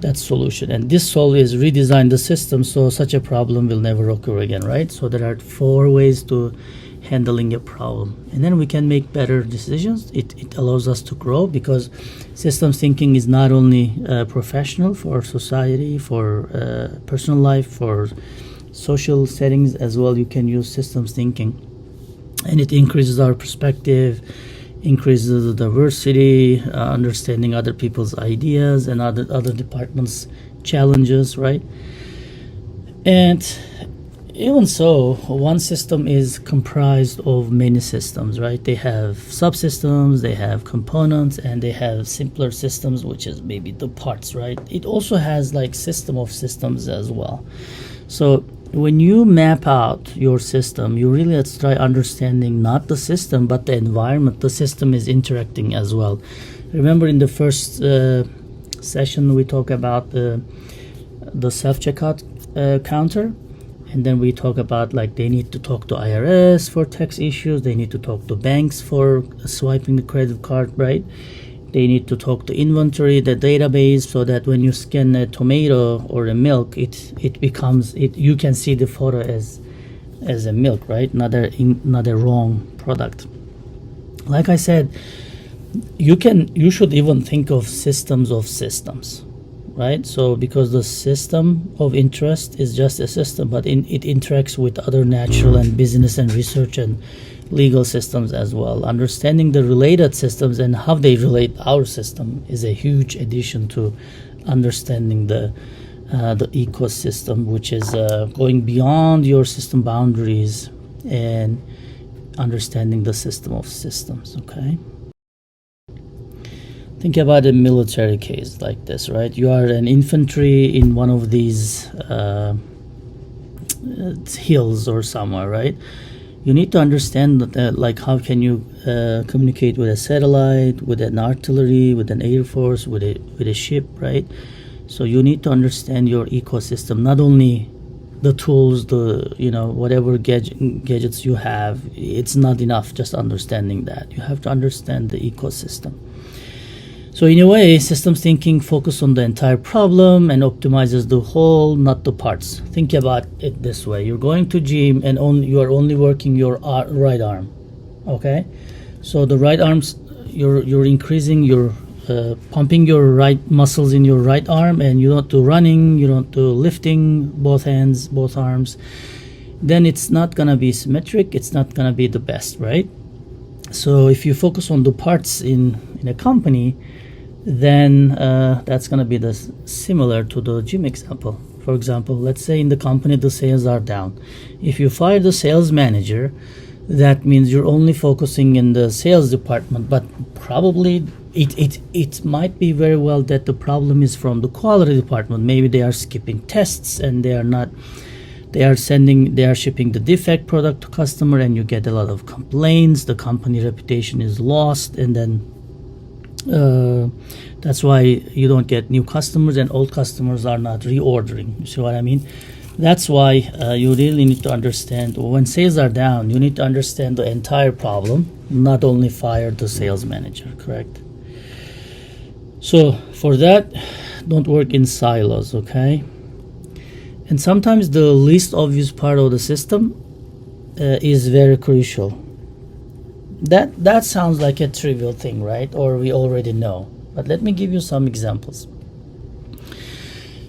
[SPEAKER 1] That's solution. And this solve is redesign the system so such a problem will never occur again, right? So there are 4 ways to handling a problem, and then we can make better decisions. It allows us to grow, because systems thinking is not only professional, for society, for personal life, for social settings as well. You can use systems thinking, and it increases our perspective, increases the diversity, understanding other people's ideas and other departments' challenges, right? And even so, one system is comprised of many systems, right? They have subsystems, they have components, and they have simpler systems, which is maybe the parts, right? It also has like system of systems as well. So when you map out your system, you really have to try understanding not the system, but the environment the system is interacting as well. Remember in the first session, we talk about the self-checkout counter. And then we talk about like they need to talk to IRS for tax issues. They need to talk to banks for swiping the credit card, right? They need to talk to inventory, the database, so that when you scan a tomato or a milk, it becomes you can see the photo as a milk, right? Not a wrong product. Like I said, you should even think of systems of systems. Right? So because the system of interest is just a system, but it interacts with other natural and business and research and legal systems as well. Understanding the related systems and how they relate our system is a huge addition to understanding the ecosystem, which is going beyond your system boundaries and understanding the system of systems, okay? Think about a military case like this, right? You are an infantry in one of these hills or somewhere, right? You need to understand that, like, how can you communicate with a satellite, with an artillery, with an air force, with a ship, right? So you need to understand your ecosystem, not only the tools, whatever gadgets you have. It's not enough just understanding that. You have to understand the ecosystem. So in a way, systems thinking focuses on the entire problem and optimizes the whole, not the parts. Think about it this way. You're going to gym and you are only working your right arm, okay? So the right arms, you're increasing your pumping your right muscles in your right arm, and you don't do running, you don't do lifting, both hands, both arms. Then it's not gonna be symmetric. It's not gonna be the best, right? So if you focus on the parts in a company, then that's going to be similar to the gym example. For example, let's say in the company the sales are down. If you fire the sales manager, that means you're only focusing in the sales department, but probably it might be very well that the problem is from the quality department. Maybe they are skipping tests and they are shipping the defect product to customer, and you get a lot of complaints. The company reputation is lost, and then that's why you don't get new customers, and old customers are not reordering. You see what I mean? That's why you really need to understand when sales are down. You need to understand the entire problem, not only fire the sales manager. Correct? So for that, don't work in silos, okay? And sometimes the least obvious part of the system is very crucial. That sounds like a trivial thing, right? Or we already know. But let me give you some examples.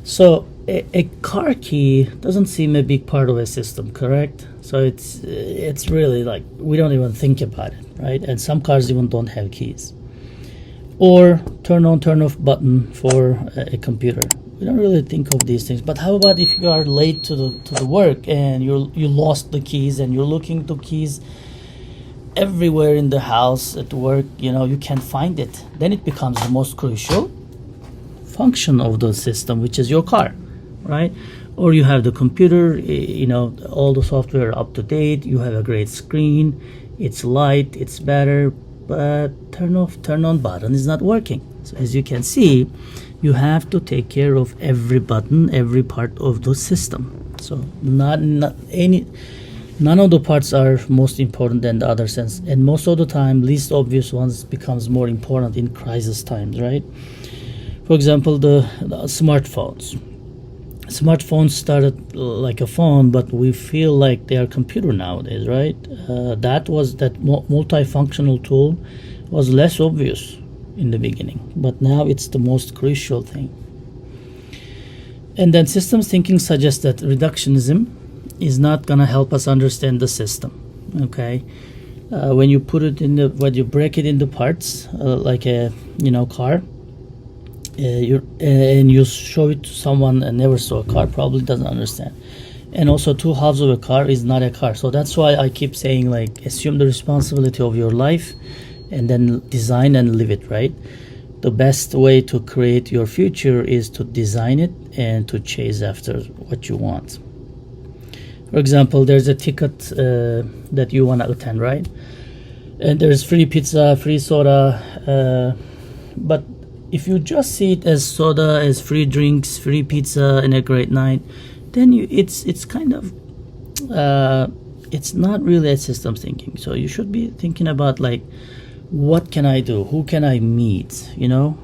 [SPEAKER 1] So a car key doesn't seem a big part of a system, correct? So it's really like we don't even think about it, right? And some cars even don't have keys. Or turn on, turn off button for a computer. We don't really think of these things. But how about if you are late to the work and you lost the keys and you're looking to keys everywhere in the house, at work, you can't find it. Then it becomes the most crucial function of the system, which is your car, right? Or you have the computer, all the software up to date, you have a great screen, it's light, it's better, but turn off, turn on button is not working. So as you can see, you have to take care of every button, every part of the system. So none of the parts are most important than the other sense, and most of the time least obvious ones becomes more important in crisis times, right? For example, the smartphones started like a phone, but we feel like they are computer nowadays, right? That multifunctional tool was less obvious in the beginning, but now it's the most crucial thing. And then systems thinking suggests that reductionism is not gonna help us understand the system. Okay, when you break it into parts, like a car, and you show it to someone and never saw a car, probably doesn't understand. And also, two halves of a car is not a car. So that's why I keep saying, like, assume the responsibility of your life and then design and live it, right? The best way to create your future is to design it and to chase after what you want. For example, there's a ticket that you want to attend, right? And there's free pizza, free soda, but if you just see it as soda, as free drinks, free pizza, and a great night, then it's kind of it's not really a systems thinking. So you should be thinking about, like, what can I do? Who can I meet?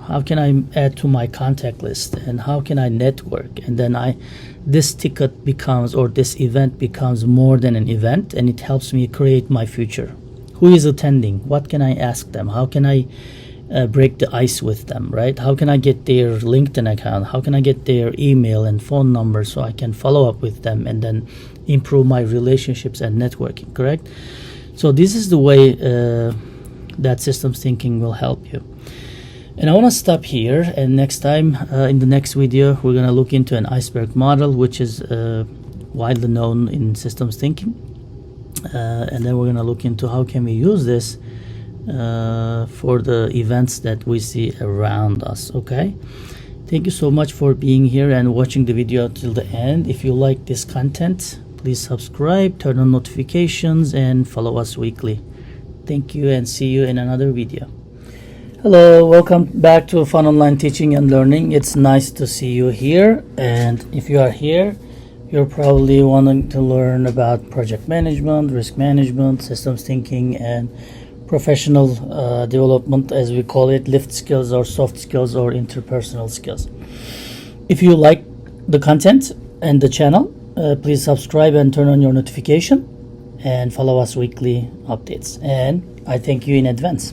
[SPEAKER 1] How can I add to my contact list? And how can I network? And then this ticket becomes, or this event becomes, more than an event, and it helps me create my future. Who is attending? What can I ask them? How can I break the ice with them, right? How can I get their LinkedIn account? How can I get their email and phone number so I can follow up with them and then improve my relationships and networking, correct? So this is the way that systems thinking will help you. And I want to stop here, and next time, in the next video, we're going to look into an iceberg model, which is widely known in systems thinking. And then we're going to look into how can we use this for the events that we see around us. Okay, thank you so much for being here and watching the video till the end. If you like this content, please subscribe, turn on notifications, and follow us weekly. Thank you, and see you in another video. Hello, welcome back to Fun Online Teaching and Learning. It's nice to see you here, and if you are here, you're probably wanting to learn about project management, risk management, systems thinking, and professional development, as we call it, lift skills or soft skills or interpersonal skills. If you like the content and the channel, please subscribe and turn on your notification and follow us weekly updates, and I thank you in advance.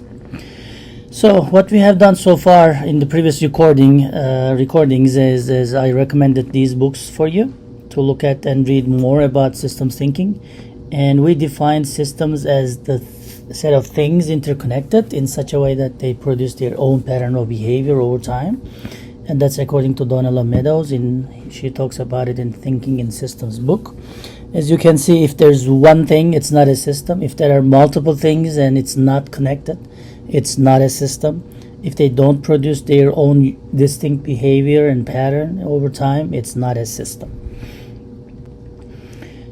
[SPEAKER 1] So what we have done so far in the previous recordings is I recommended these books for you to look at and read more about systems thinking, and we define systems as the set of things interconnected in such a way that they produce their own pattern of behavior over time, and that's according to Donella Meadows. She talks about it in Thinking in Systems book. As you can see, if there's one thing, it's not a system. If there are multiple things and it's not connected, it's not a system. If they don't produce their own distinct behavior and pattern over time, it's not a system.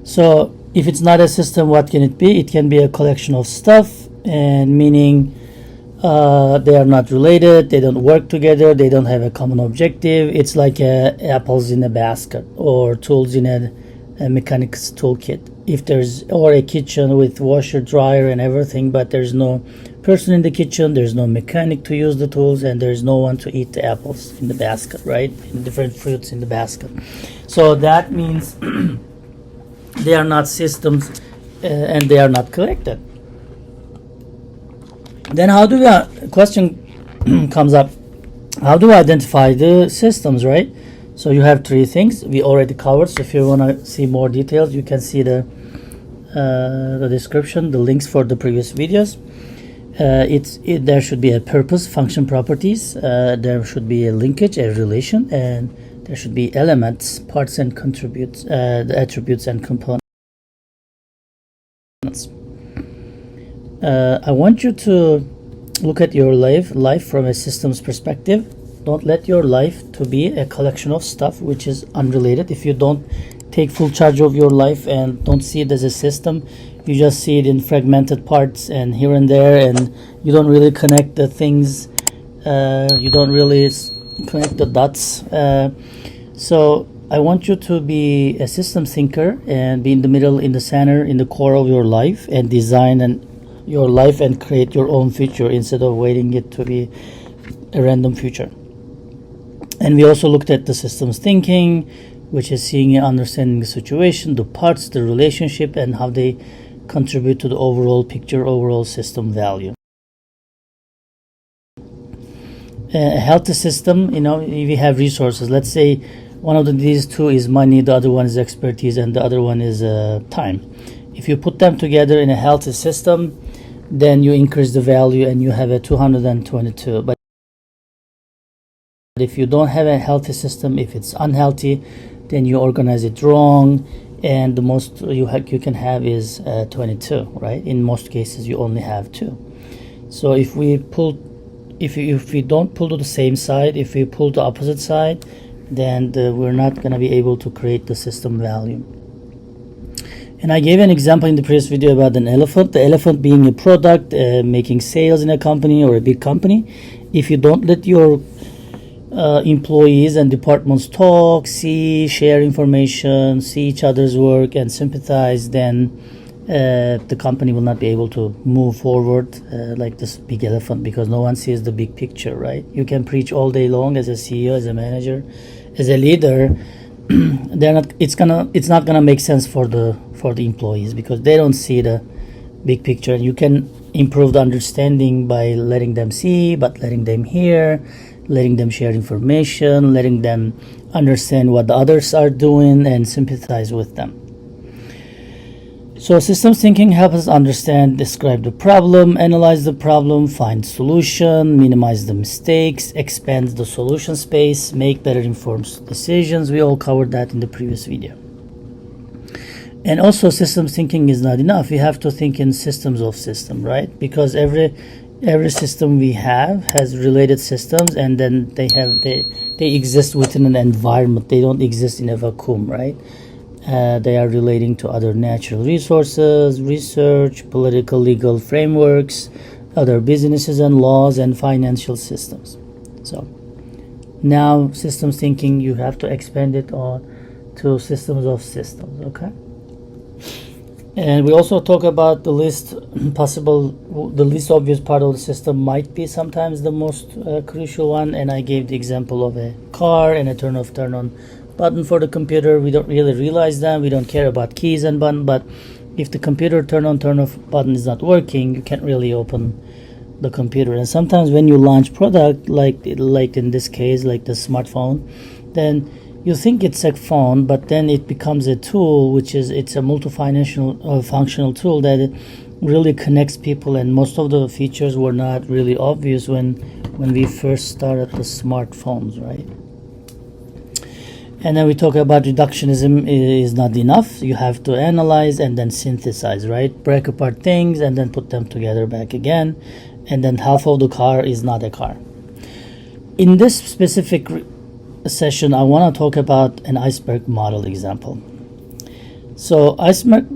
[SPEAKER 1] So if it's not a system, what can it be? It can be a collection of stuff, and meaning they are not related, they don't work together, they don't have a common objective. It's like apples in a basket, or tools in a mechanic's toolkit. Or a kitchen with washer, dryer, and everything, but there's no person in the kitchen, there's no mechanic to use the tools, and there's no one to eat the apples in the basket, right? In different fruits in the basket. So that means they are not systems, and they are not connected. Then question comes up, how do we identify the systems, right? So you have three things we already covered. So if you want to see more details, you can see the description, the links for the previous videos. There should be a purpose, function, properties. There should be a linkage, a relation, and there should be elements, parts and contributes, the attributes and components. I want you to look at your life from a systems perspective. Don't let your life to be a collection of stuff which is unrelated. If you don't take full charge of your life and don't see it as a system, you just see it in fragmented parts and here and there, and you don't really connect the things, you don't really connect the dots. So I want you to be a system thinker and be in the middle, in the center, in the core of your life, and design your life and create your own future instead of waiting it to be a random future. And we also looked at the systems thinking, which is seeing and understanding the situation, the parts, the relationship, and how they contribute to the overall picture, overall system value. A healthy system, we have resources. Let's say one of these two is money, the other one is expertise, and the other one is time. If you put them together in a healthy system, then you increase the value and you have a 222. But if you don't have a healthy system, if it's unhealthy, then you organize it wrong, and the most you can have is 22, right? In most cases, you only have 2. So if we don't pull to the same side, if we pull the opposite side, then we're not going to be able to create the system value. And I gave an example in the previous video about an elephant. The elephant being a product, making sales in a company or a big company. If you don't let your employees and departments talk, share information, see each other's work, and sympathize, then the company will not be able to move forward like this big elephant, because no one sees the big picture, right? You can preach all day long as a CEO, as a manager, as a leader. It's not gonna make sense for the employees, because they don't see the big picture. And you can improve the understanding by letting them see, but letting them hear, letting them share information, letting them understand what the others are doing, and sympathize with them. So systems thinking helps us understand, describe the problem, analyze the problem, find solution, minimize the mistakes, expand the solution space, make better informed decisions. We all covered that in the previous video. And also, systems thinking is not enough. We have to think in systems of system, right? Because every system we have has related systems, and then they exist within an environment. They don't exist in a vacuum, right? They are relating to other natural resources, research, political, legal frameworks, other businesses and laws, and financial systems. So now systems thinking, you have to expand it on to systems of systems, okay? And we also talk about the least obvious part of the system might be sometimes the most crucial one. And I gave the example of a car and a turn off, turn on button for the computer. We don't really realize that. We don't care about keys and button, but if the computer turn on, turn off button is not working, you can't really open the computer. And sometimes when you launch product, like in this case, like the smartphone, then you think it's a phone, but then it becomes a tool, it's a functional tool that really connects people, and most of the features were not really obvious when we first started the smartphones, right? And then we talk about reductionism is not enough. You have to analyze and then synthesize, right? Break apart things and then put them together back again. And then half of the car is not a car. In this specific session, I want to talk about an iceberg model example. So iceberg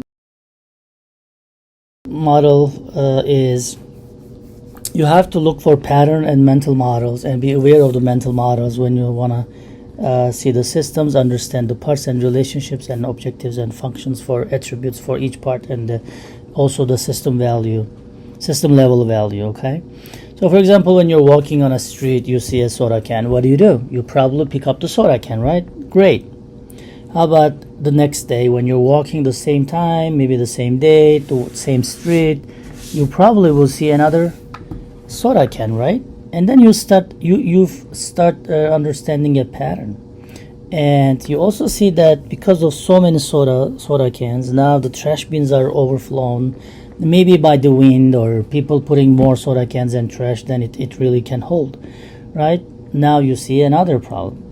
[SPEAKER 1] model is, you have to look for pattern and mental models and be aware of the mental models when you want to see the systems, understand the parts and relationships and objectives and functions for attributes for each part, and also the system level value, okay? So for example, when you're walking on a street, you see a soda can. What do? You probably pick up the soda can, right? Great. How about the next day when you're walking the same time, maybe the same day, the same street, you probably will see another soda can, right? And then you start understanding a pattern. And you also see that because of so many soda cans, now the trash bins are overflown, maybe by the wind or people putting more soda cans and trash than it really can hold, right? Now you see another problem.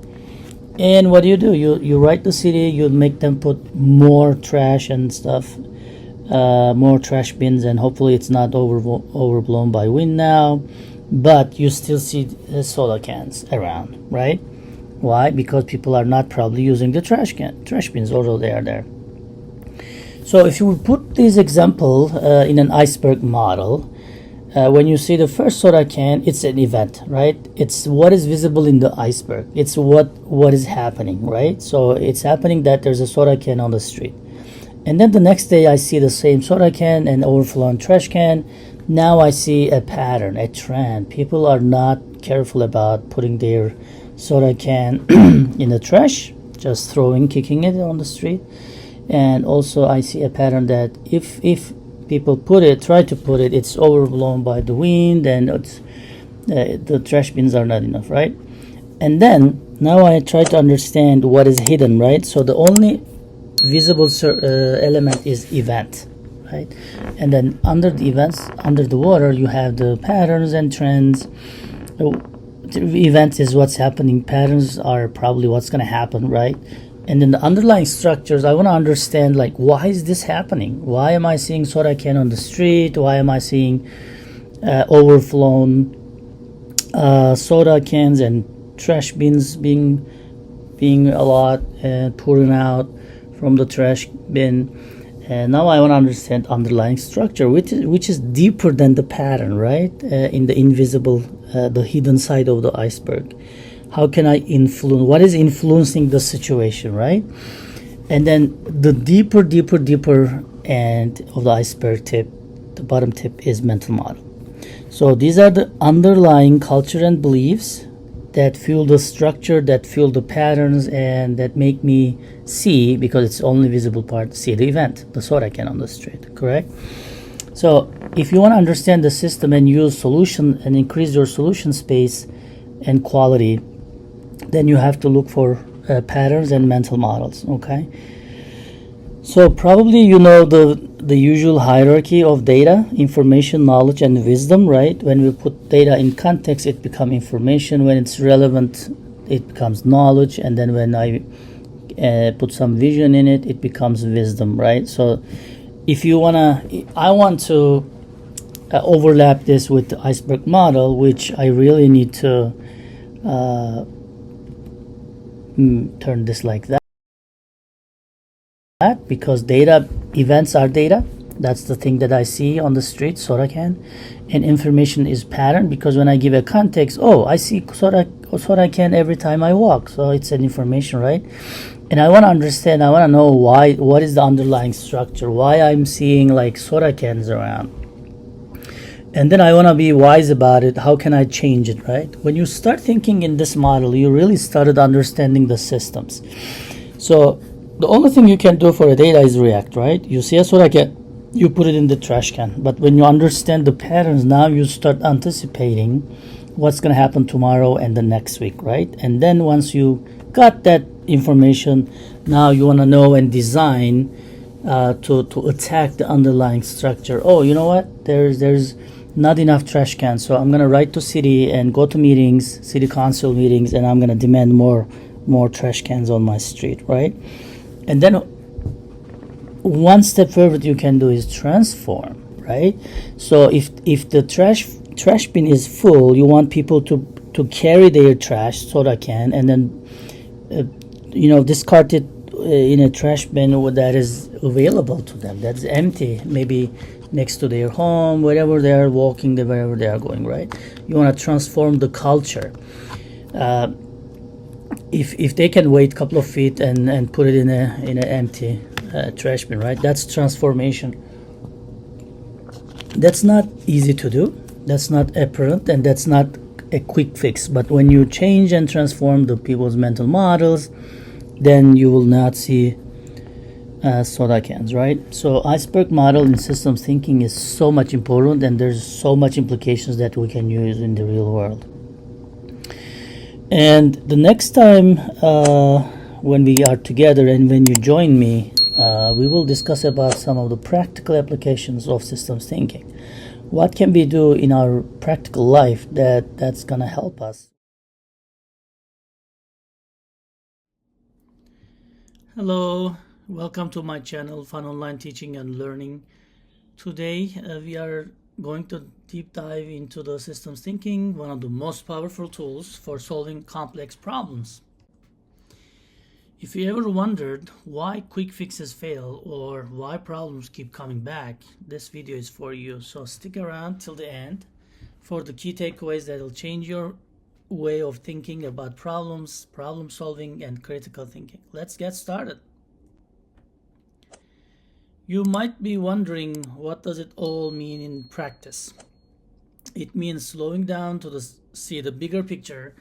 [SPEAKER 1] And what do? You write the city, you make them put more trash and stuff, more trash bins, and hopefully it's not overblown by wind now. But you still see soda cans around, right? Why? Because people are not probably using the trash bins, although they are there. So if you would put this example in an iceberg model, When you see the first soda can, it's an event, right? It's what is visible in the iceberg. It's what is happening, right? So it's happening that there's a soda can on the street. And then the next day I see the same soda can and overflowing trash can. Now I see a pattern, a trend. People are not careful about putting their soda can in the trash, just kicking it on the street. And also I see a pattern that if people try to put it, it's overblown by the wind, and the trash bins are not enough, right? And then now I try to understand what is hidden, right? So the only visible element is event, right? And then under the events, under the water, you have the patterns and trends. The event is what's happening. Patterns are probably what's going to happen, right? And then the underlying structures, I want to understand, like, why is this happening? Why am I seeing soda can on the street? Why am I seeing overflown soda cans and trash bins being a lot, pouring out from the trash bin? And now I want to understand underlying structure, which is deeper than the pattern, right? In the invisible, the hidden side of the iceberg. How can I influence? What is influencing the situation, right? And then the deeper end of the iceberg tip, the bottom tip, is mental model. So these are the underlying culture and beliefs that fuel the structure, that fuel the patterns, and that make me see, because it's only visible part, see the event, the soda can on the street, correct? So if you want to understand the system and use solution and increase your solution space and quality, then you have to look for patterns and mental models, okay? So probably you know the usual hierarchy of data: information, knowledge, and wisdom, right? When we put data in context, it becomes information. When it's relevant, it becomes knowledge. And then when I put some vision in it, it becomes wisdom, right? So if you I want to overlap this with the iceberg model, which I really need to turn this like that, because events are data. That's the thing that I see on the street, soda can. And information is pattern, because when I give a context, I see soda can every time I walk, so it's an information, right? And I want to understand, I want to know what is the underlying structure, why I'm seeing like soda cans around. And then I want to be wise about it. How can I change it, right? When you start thinking in this model, you really started understanding the systems. So the only thing you can do for a data is react, right? You see a soda can, you put it in the trash can. But when you understand the patterns, now you start anticipating what's going to happen tomorrow and the next week, right? And then once you got that information, now you want to know and design to attack the underlying structure. You know what? There's not enough trash cans, so I'm going to write to city and go to meetings, city council meetings, and I'm going to demand more trash cans on my street, right? And then one step further you can do is transform, right? So if the trash bin is full, you want people to carry their trash, soda can, and then discard it in a trash bin that is available to them, that's empty, maybe next to their home, wherever they are walking, wherever they are going, right? You want to transform the culture. If they can wait a couple of feet and put it in an empty trash bin, right? That's transformation. That's not easy to do. That's not apparent, and that's not a quick fix. But when you change and transform the people's mental models, then you will not see soda cans, right? So iceberg model in systems thinking is so much important, and there's so much implications that we can use in the real world. And the next time when we are together and when you join me, we will discuss about some of the practical applications of systems thinking. What can we do in our practical life that's gonna help us? Hello, welcome to my channel, Fun Online Teaching and Learning. Today we are going to deep dive into the systems thinking, one of the most powerful tools for solving complex problems. If you ever wondered why quick fixes fail or why problems keep coming back, this video is for you. So stick around till the end for the key takeaways that will change your way of thinking about problems, problem solving, and critical thinking. Let's get started. You might be wondering, what does it all mean in practice? It means slowing down to see the bigger picture.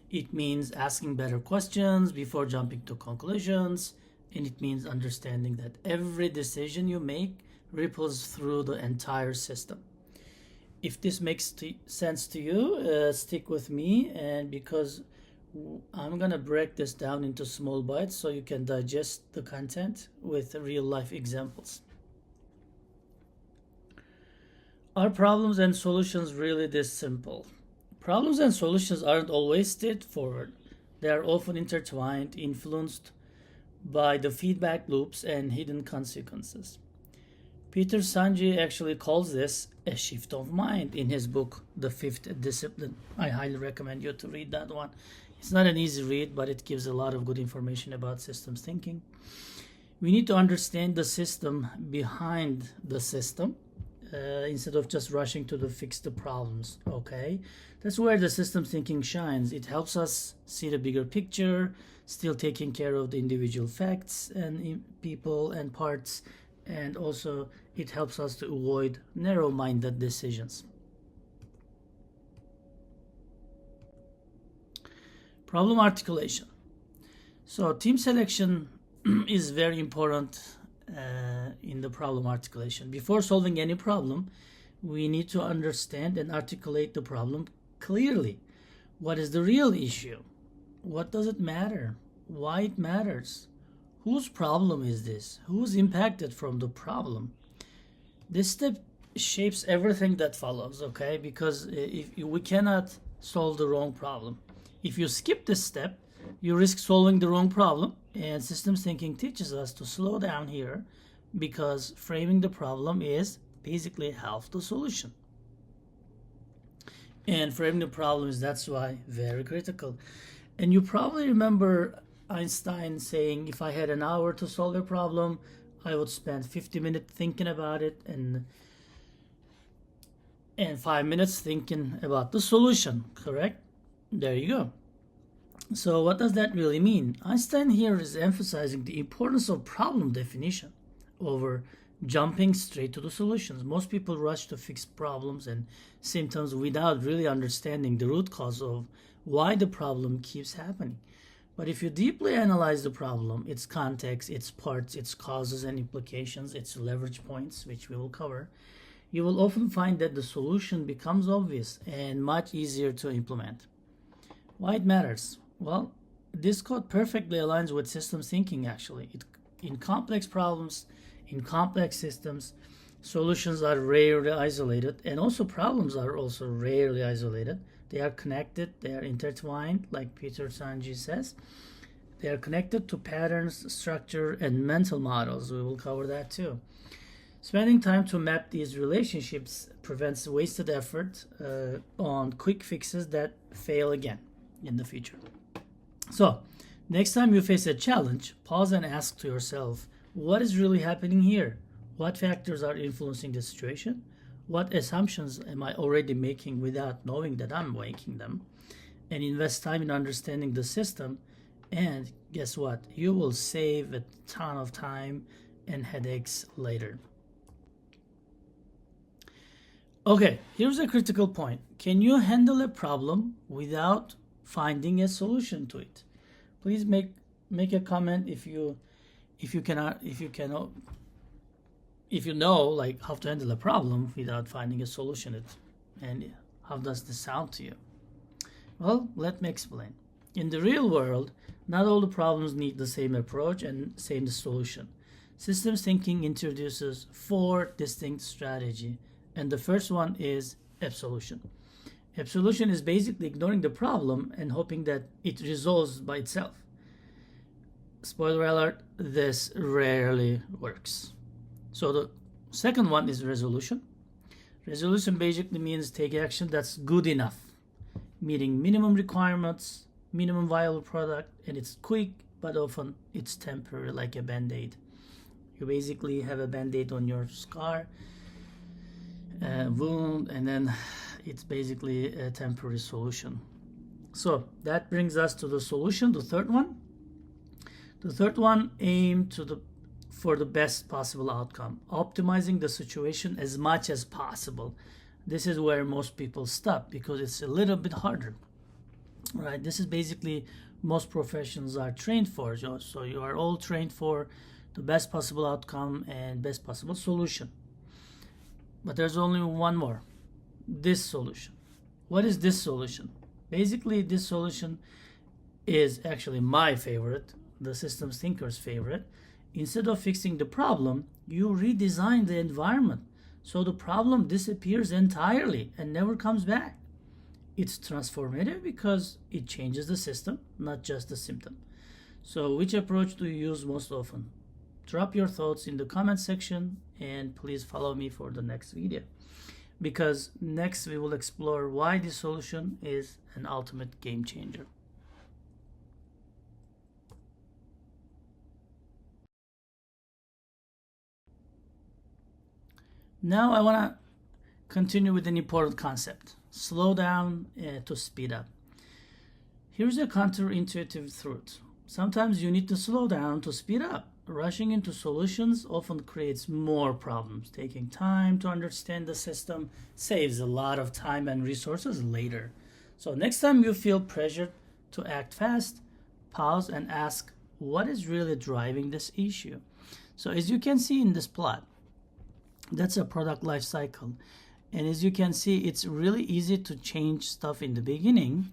[SPEAKER 1] It means asking better questions before jumping to conclusions, and it means understanding that every decision you make ripples through the entire system. If this makes sense to you, stick with me, and because I'm gonna break this down into small bites so you can digest the content with real life examples. Are problems and solutions really this simple? Problems and solutions aren't always straightforward. They are often intertwined, influenced by the feedback loops and hidden consequences. Peter Senge actually calls this a shift of mind in his book, The Fifth Discipline. I highly recommend you to read that one. It's not an easy read, but it gives a lot of good information about systems thinking. We need to understand the system behind the system. Instead of just rushing to fix the problems, okay? That's where the systems thinking shines. It helps us see the bigger picture, still taking care of the individual facts and people and parts, and also it helps us to avoid narrow-minded decisions. Problem articulation. So team selection is very important in the problem articulation. Before solving any problem, we need to understand and articulate the problem clearly. What is the real issue? What does it matter? Why it matters? Whose problem is this? Who's impacted from the problem? This step shapes everything that follows, okay? Because if we cannot solve the wrong problem. If you skip this step, you risk solving the wrong problem, and systems thinking teaches us to slow down here because framing the problem is basically half the solution. And framing the problem is, that's why, very critical. And you probably remember Einstein saying, if I had an hour to solve a problem, I would spend 50 minutes thinking about it and 5 minutes thinking about the solution, correct? There you go. So what does that really mean? Einstein here is emphasizing the importance of problem definition over jumping straight to the solutions. Most people rush to fix problems and symptoms without really understanding the root cause of why the problem keeps happening. But if you deeply analyze the problem, its context, its parts, its causes and implications, its leverage points, which we will cover, you will often find that the solution becomes obvious and much easier to implement. Why it matters? Well, this code perfectly aligns with systems thinking, actually. In complex problems, in complex systems, solutions are rarely isolated, and also problems are also rarely isolated. They are connected, they are intertwined, like Peter Senge says. They are connected to patterns, structure, and mental models. We will cover that too. Spending time to map these relationships prevents wasted effort on quick fixes that fail again in the future. So, next time you face a challenge, pause and ask to yourself, what is really happening here? What factors are influencing the situation? What assumptions am I already making without knowing that I'm making them? And invest time in understanding the system, and guess what? You will save a ton of time and headaches later. Okay, here's a critical point. Can you handle a problem without finding a solution to it? Please make a comment if you know like how to handle a problem without finding a solution. And how does this sound to you? Well, let me explain. In the real world, not all the problems need the same approach and same solution. Systems thinking introduces 4 distinct strategies, and the first one is absolution. Absolution is basically ignoring the problem and hoping that it resolves by itself. Spoiler alert, this rarely works. So the second one is resolution. Resolution basically means take action that's good enough, meeting minimum requirements, minimum viable product, and it's quick, but often it's temporary, like a band-aid. You basically have a band-aid on your scar, wound, and then it's basically a temporary solution. So that brings us to the solution, the third one. The third one, aim for the best possible outcome, optimizing the situation as much as possible. This is where most people stop because it's a little bit harder, right? This is basically most professions are trained for. So you are all trained for the best possible outcome and best possible solution. But there's only one more, this solution. What is this solution? Basically, this solution is actually my favorite, the systems thinker's favorite. Instead of fixing the problem, you redesign the environment so the problem disappears entirely and never comes back. It's transformative because it changes the system, not just the symptom. So which approach do you use most often? Drop your thoughts in the comment section and please follow me for the next video, because next we will explore why this solution is an ultimate game changer. Now I want to continue with an important concept: slow down to speed up. Here's a counterintuitive truth. Sometimes you need to slow down to speed up. Rushing into solutions often creates more problems. Taking time to understand the system saves a lot of time and resources later. So next time you feel pressured to act fast, pause and ask, what is really driving this issue? So as you can see in this plot, that's a product life cycle. And as you can see, it's really easy to change stuff in the beginning.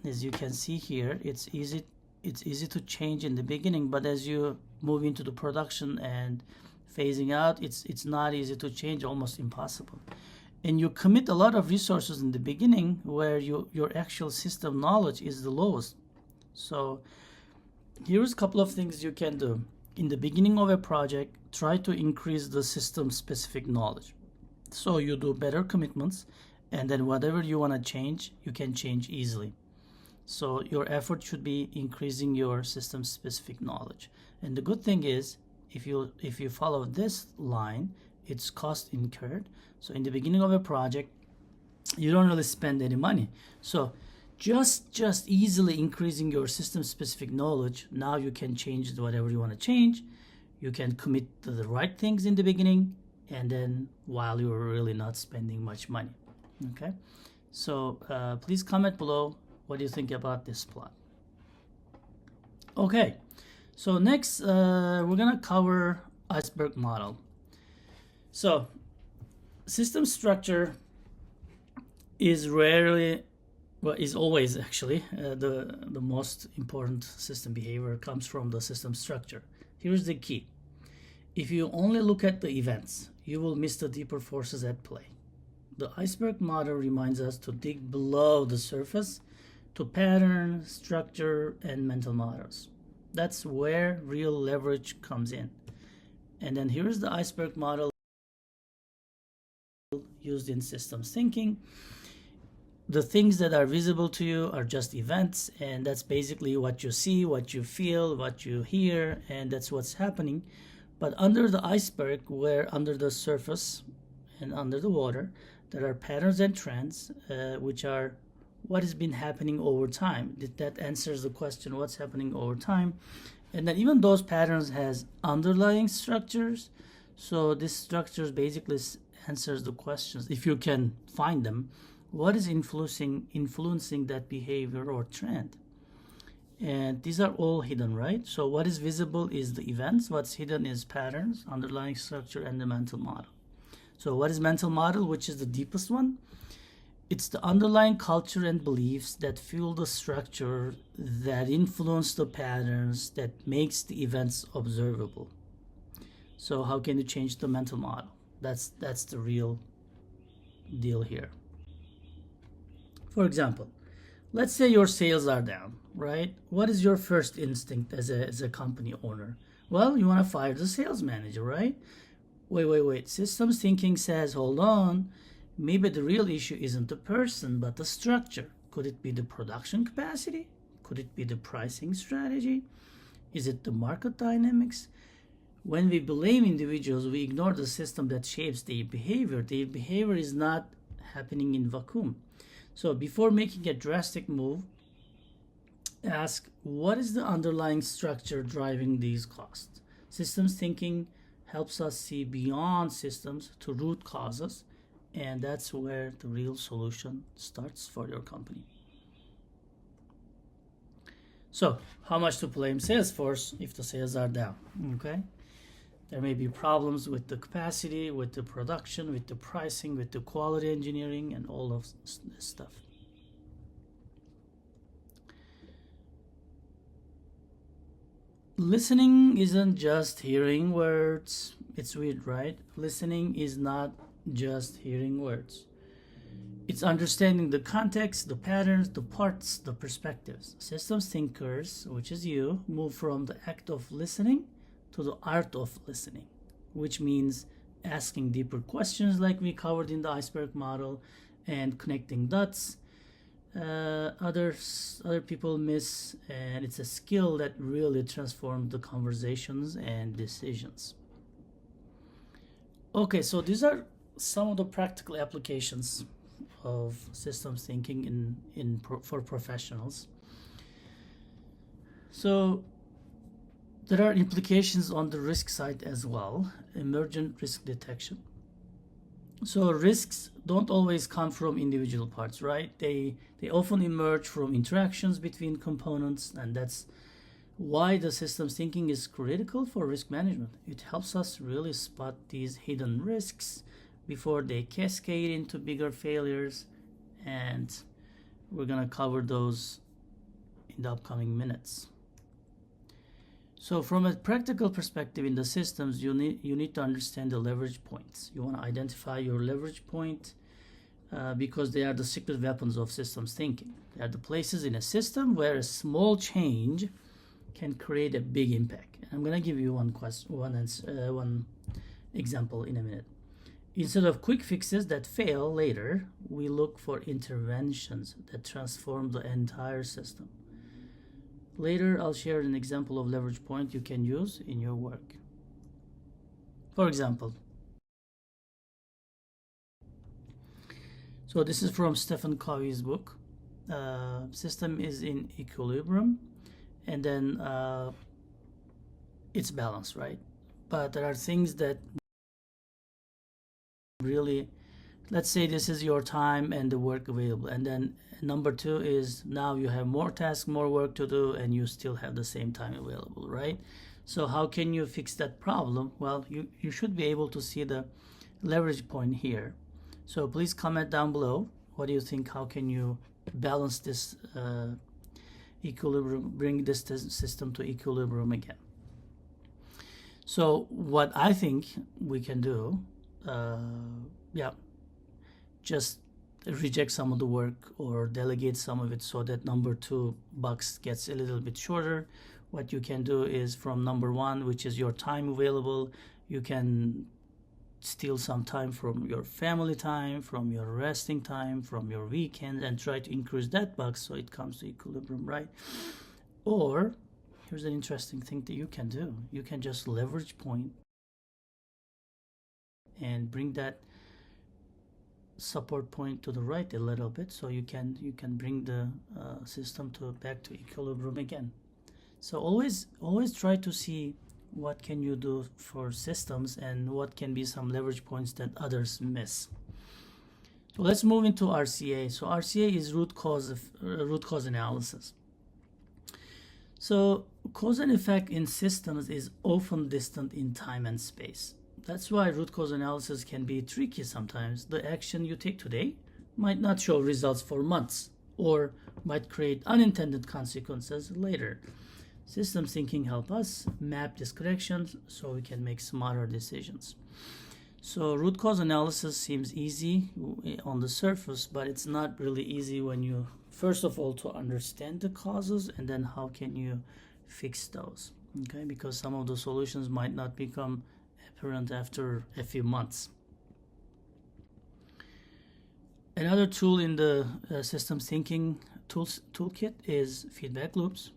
[SPEAKER 1] As you can see here, it's easy to change in the beginning, but as you move into the production and phasing out, it's not easy to change, almost impossible. And you commit a lot of resources in the beginning where your actual system knowledge is the lowest. So here's a couple of things you can do. In the beginning of a project, try to increase the system specific knowledge. So you do better commitments, and then whatever you want to change, you can change easily. So your effort should be increasing your system specific knowledge. And the good thing is, if you follow this line, it's cost incurred. So in the beginning of a project, you don't really spend any money. So just easily increasing your system specific knowledge, now you can change whatever you want to change. You can commit to the right things in the beginning, and then while you're really not spending much money. Okay, so please comment below what do you think about this plot. Okay, so next we're gonna cover Iceberg model. So system structure is always actually the most important system behavior comes from the system structure. Here's the key: if you only look at the events, you will miss the deeper forces at play. The Iceberg model reminds us to dig below the surface to pattern, structure, and mental models. That's where real leverage comes in. And then here's the Iceberg model used in systems thinking. The things that are visible to you are just events, and that's basically what you see, what you feel, what you hear, and that's what's happening. But under the iceberg, where under the surface and under the water, there are patterns and trends, which are what has been happening over time. That answers the question, what's happening over time. And then even those patterns has underlying structures. So this structures basically answers the questions, if you can find them, what is influencing that behavior or trend. And these are all hidden, right? So what is visible is the events, what's hidden is patterns, underlying structure, and the mental model. So what is mental model, which is the deepest one? It's the underlying culture and beliefs that fuel the structure, that influence the patterns, that makes the events observable. So how can you change the mental model? That's the real deal here. For example, let's say your sales are down, right? What is your first instinct as a company owner? Well, you want to fire the sales manager, right? Wait. Systems thinking says, hold on, maybe the real issue isn't the person, but the structure. Could it be the production capacity? Could it be the pricing strategy? Is it the market dynamics? When we blame individuals, we ignore the system that shapes their behavior. Their behavior is not happening in vacuum. So before making a drastic move, ask, what is the underlying structure driving these costs? Systems thinking helps us see beyond systems to root causes, and that's where the real solution starts for your company. So, how much to blame Salesforce if the sales are down? Okay, there may be problems with the capacity, with the production, with the pricing, with the quality engineering, and all of this stuff. Listening isn't just hearing words. It's weird, right? Listening is not just hearing words. It's understanding the context, the patterns, the parts, the perspectives. Systems thinkers, which is you, move from the act of listening to the art of listening, which means asking deeper questions like we covered in the Iceberg Model and connecting dots. Other people miss, and it's a skill that really transforms the conversations and decisions. Okay, so these are some of the practical applications of systems thinking for professionals. So there are implications on the risk side as well. Emergent risk detection. So risks don't always come from individual parts, right? They often emerge from interactions between components, and that's why the systems thinking is critical for risk management. It helps us really spot these hidden risks before they cascade into bigger failures, and we're gonna cover those in the upcoming minutes. So from a practical perspective in the systems, you need to understand the leverage points. You want to identify your leverage point because they are the secret weapons of systems thinking. They are the places in a system where a small change can create a big impact. And I'm going to give you one example in a minute. Instead of quick fixes that fail later, we look for interventions that transform the entire system. Later, I'll share an example of leverage point you can use in your work. For example, so this is from Stephen Covey's book. System is in equilibrium, and then it's balanced, right? But there are things that really, let's say this is your time and the work available, and then number two is now you have more tasks, more work to do, and you still have the same time available, right? So how can you fix that problem? Well, you should be able to see the leverage point here. So please comment down below. What do you think? How can you balance this equilibrium, bring this system to equilibrium again? So what I think we can do, just reject some of the work or delegate some of it so that number two box gets a little bit shorter. What you can do is from number one, which is your time available, you can steal some time from your family time, from your resting time, from your weekend, and try to increase that box so it comes to equilibrium, right? Or here's an interesting thing that you can do. You can just leverage point and bring that support point to the right a little bit, so you can bring the system back to equilibrium again. So always try to see what can you do for systems and what can be some leverage points that others miss. So let's move into RCA. So RCA is root cause analysis. So cause and effect in systems is often distant in time and space. That's why root cause analysis can be tricky sometimes. The action you take today might not show results for months or might create unintended consequences later. Systems thinking help us map these corrections so we can make smarter decisions. So root cause analysis seems easy on the surface, but it's not really easy when you, first of all, to understand the causes, and then how can you fix those, okay? Because some of the solutions might not become apparent after a few months. Another tool in the systems thinking toolkit is feedback loops.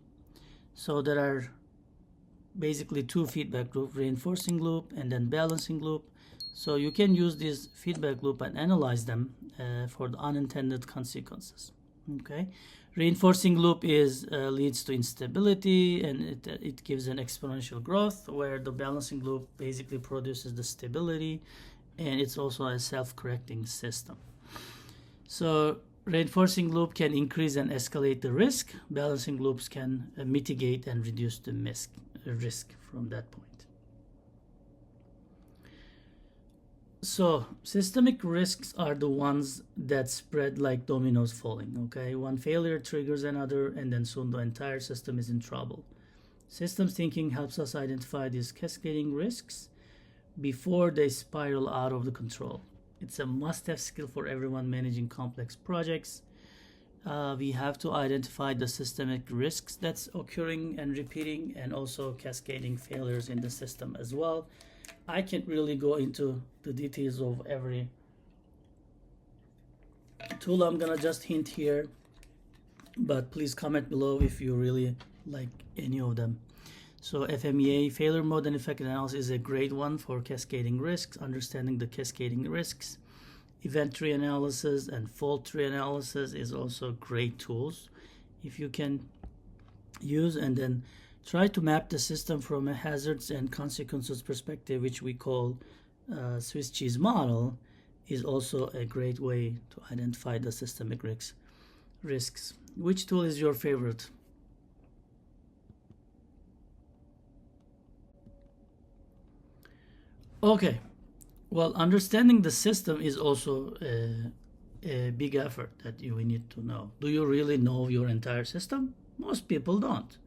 [SPEAKER 1] So there are basically two feedback loop, reinforcing loop and then balancing loop. So you can use this feedback loop and analyze them for the unintended consequences. Okay, reinforcing loop is leads to instability, and it gives an exponential growth, where the balancing loop basically produces the stability, and it's also a self-correcting system. So reinforcing loop can increase and escalate the risk. Balancing loops can mitigate and reduce the risk from that point. So systemic risks are the ones that spread like dominoes falling, okay? One failure triggers another, and then soon the entire system is in trouble. Systems thinking helps us identify these cascading risks before they spiral out of the control. It's a must-have skill for everyone managing complex projects. We have to identify the systemic risks that's occurring and repeating, and also cascading failures in the system as well. I can't really go into the details of every tool. I'm gonna just hint here, but please comment below if you really like any of them. So FMEA, failure mode and effect analysis, is a great one for cascading risks, understanding the cascading risks. Event tree analysis and fault tree analysis is also great tools if you can use, and then try to map the system from a hazards and consequences perspective, which we call Swiss cheese model, is also a great way to identify the systemic risks. Which tool is your favorite? Okay, well, understanding the system is also a big effort that we need to know. Do you really know your entire system? Most people don't.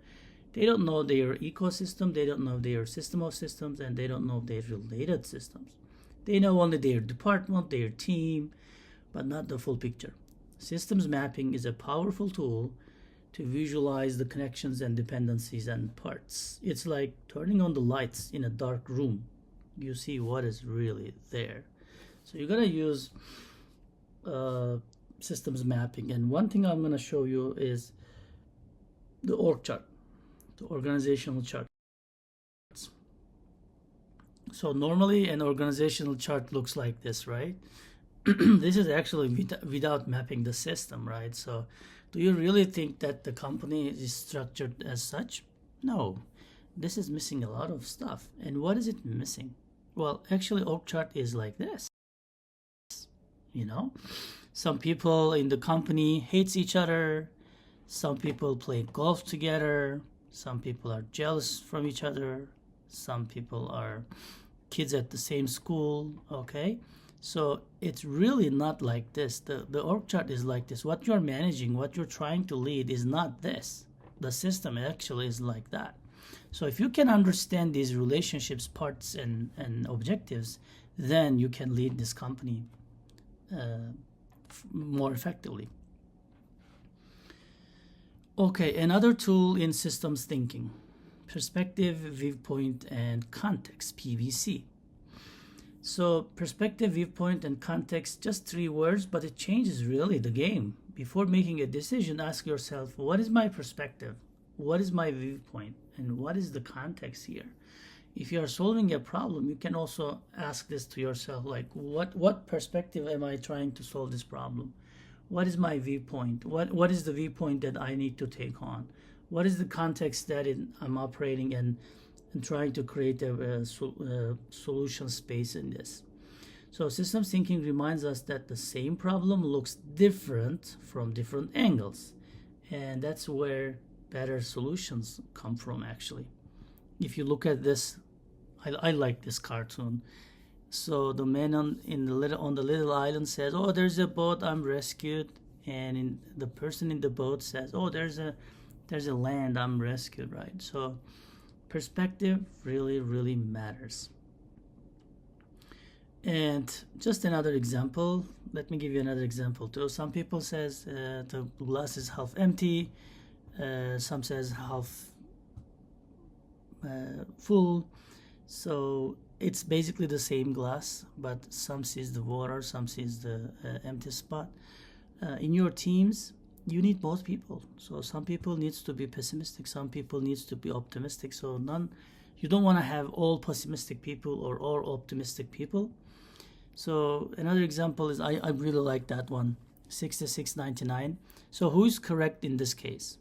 [SPEAKER 1] They don't know their ecosystem, they don't know their system of systems, and they don't know their related systems. They know only their department, their team, but not the full picture. Systems mapping is a powerful tool to visualize the connections and dependencies and parts. It's like turning on the lights in a dark room. You see what is really there. So you gotta use systems mapping. And one thing I'm gonna show you is the org chart, the organizational chart. So normally an organizational chart looks like this, right? This is actually without mapping the system, right? So do you really think that the company is structured as such? No, this is missing a lot of stuff. And what is it missing? Well, actually org chart is like this, you know? Some people in the company hates each other. Some people play golf together. Some people are jealous from each other. Some people are kids at the same school, okay? So it's really not like this. The org chart is like this. What you're managing, what you're trying to lead is not this. The system actually is like that. So if you can understand these relationships, parts, and objectives, then you can lead this company more effectively. Okay, another tool in systems thinking: perspective, viewpoint, and context, PVC. So perspective, viewpoint, and context, just 3 words, but it changes really the game. Before making a decision, ask yourself, what is my perspective? What is my viewpoint? And what is the context here? If you are solving a problem, you can also ask this to yourself, like, what perspective am I trying to solve this problem? What is my viewpoint? What is the viewpoint that I need to take on? What is the context that I'm operating and trying to create a solution space in this? So systems thinking reminds us that the same problem looks different from different angles. And that's where better solutions come from, actually. If you look at this, I like this cartoon. So the man on the little island says, "Oh, there's a boat, I'm rescued," and the person in the boat says, "Oh, there's a land, I'm rescued," right? So perspective really matters. And just another example, let me give you another example too. Some people says the glass is half empty, some says half full. So it's basically the same glass, but some sees the water, some sees the empty spot. In your teams, you need both people. So some people needs to be pessimistic, some people needs to be optimistic. So you don't want to have all pessimistic people or all optimistic people. So another example is, I really like that one, 6699. So who is correct in this case?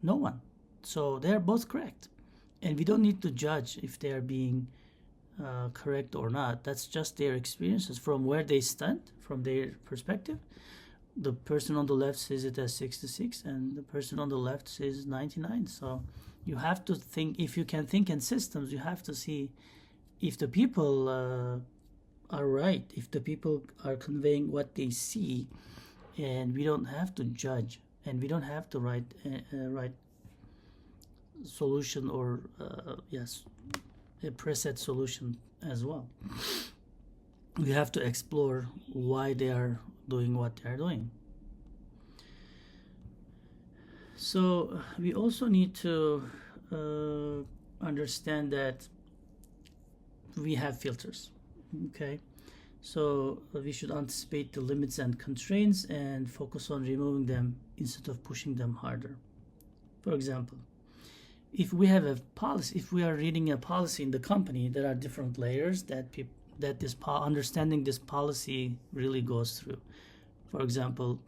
[SPEAKER 1] No one. So they're both correct, and we don't need to judge if they are being correct or not. That's just their experiences from where they stand, from their perspective. The person on the left sees it as 66, and the person on the left says 99. So you have to think, if you can think in systems, you have to see if the people are right, if the people are conveying what they see, and we don't have to judge, and we don't have to write solution or yes, a preset solution as well. We have to explore why they are doing what they are doing. So we also need to understand that we have filters. Okay, so we should anticipate the limits and constraints and focus on removing them instead of pushing them harder. For example, if we have a policy, if we are reading a policy in the company, there are different layers that understanding this policy really goes through. For example,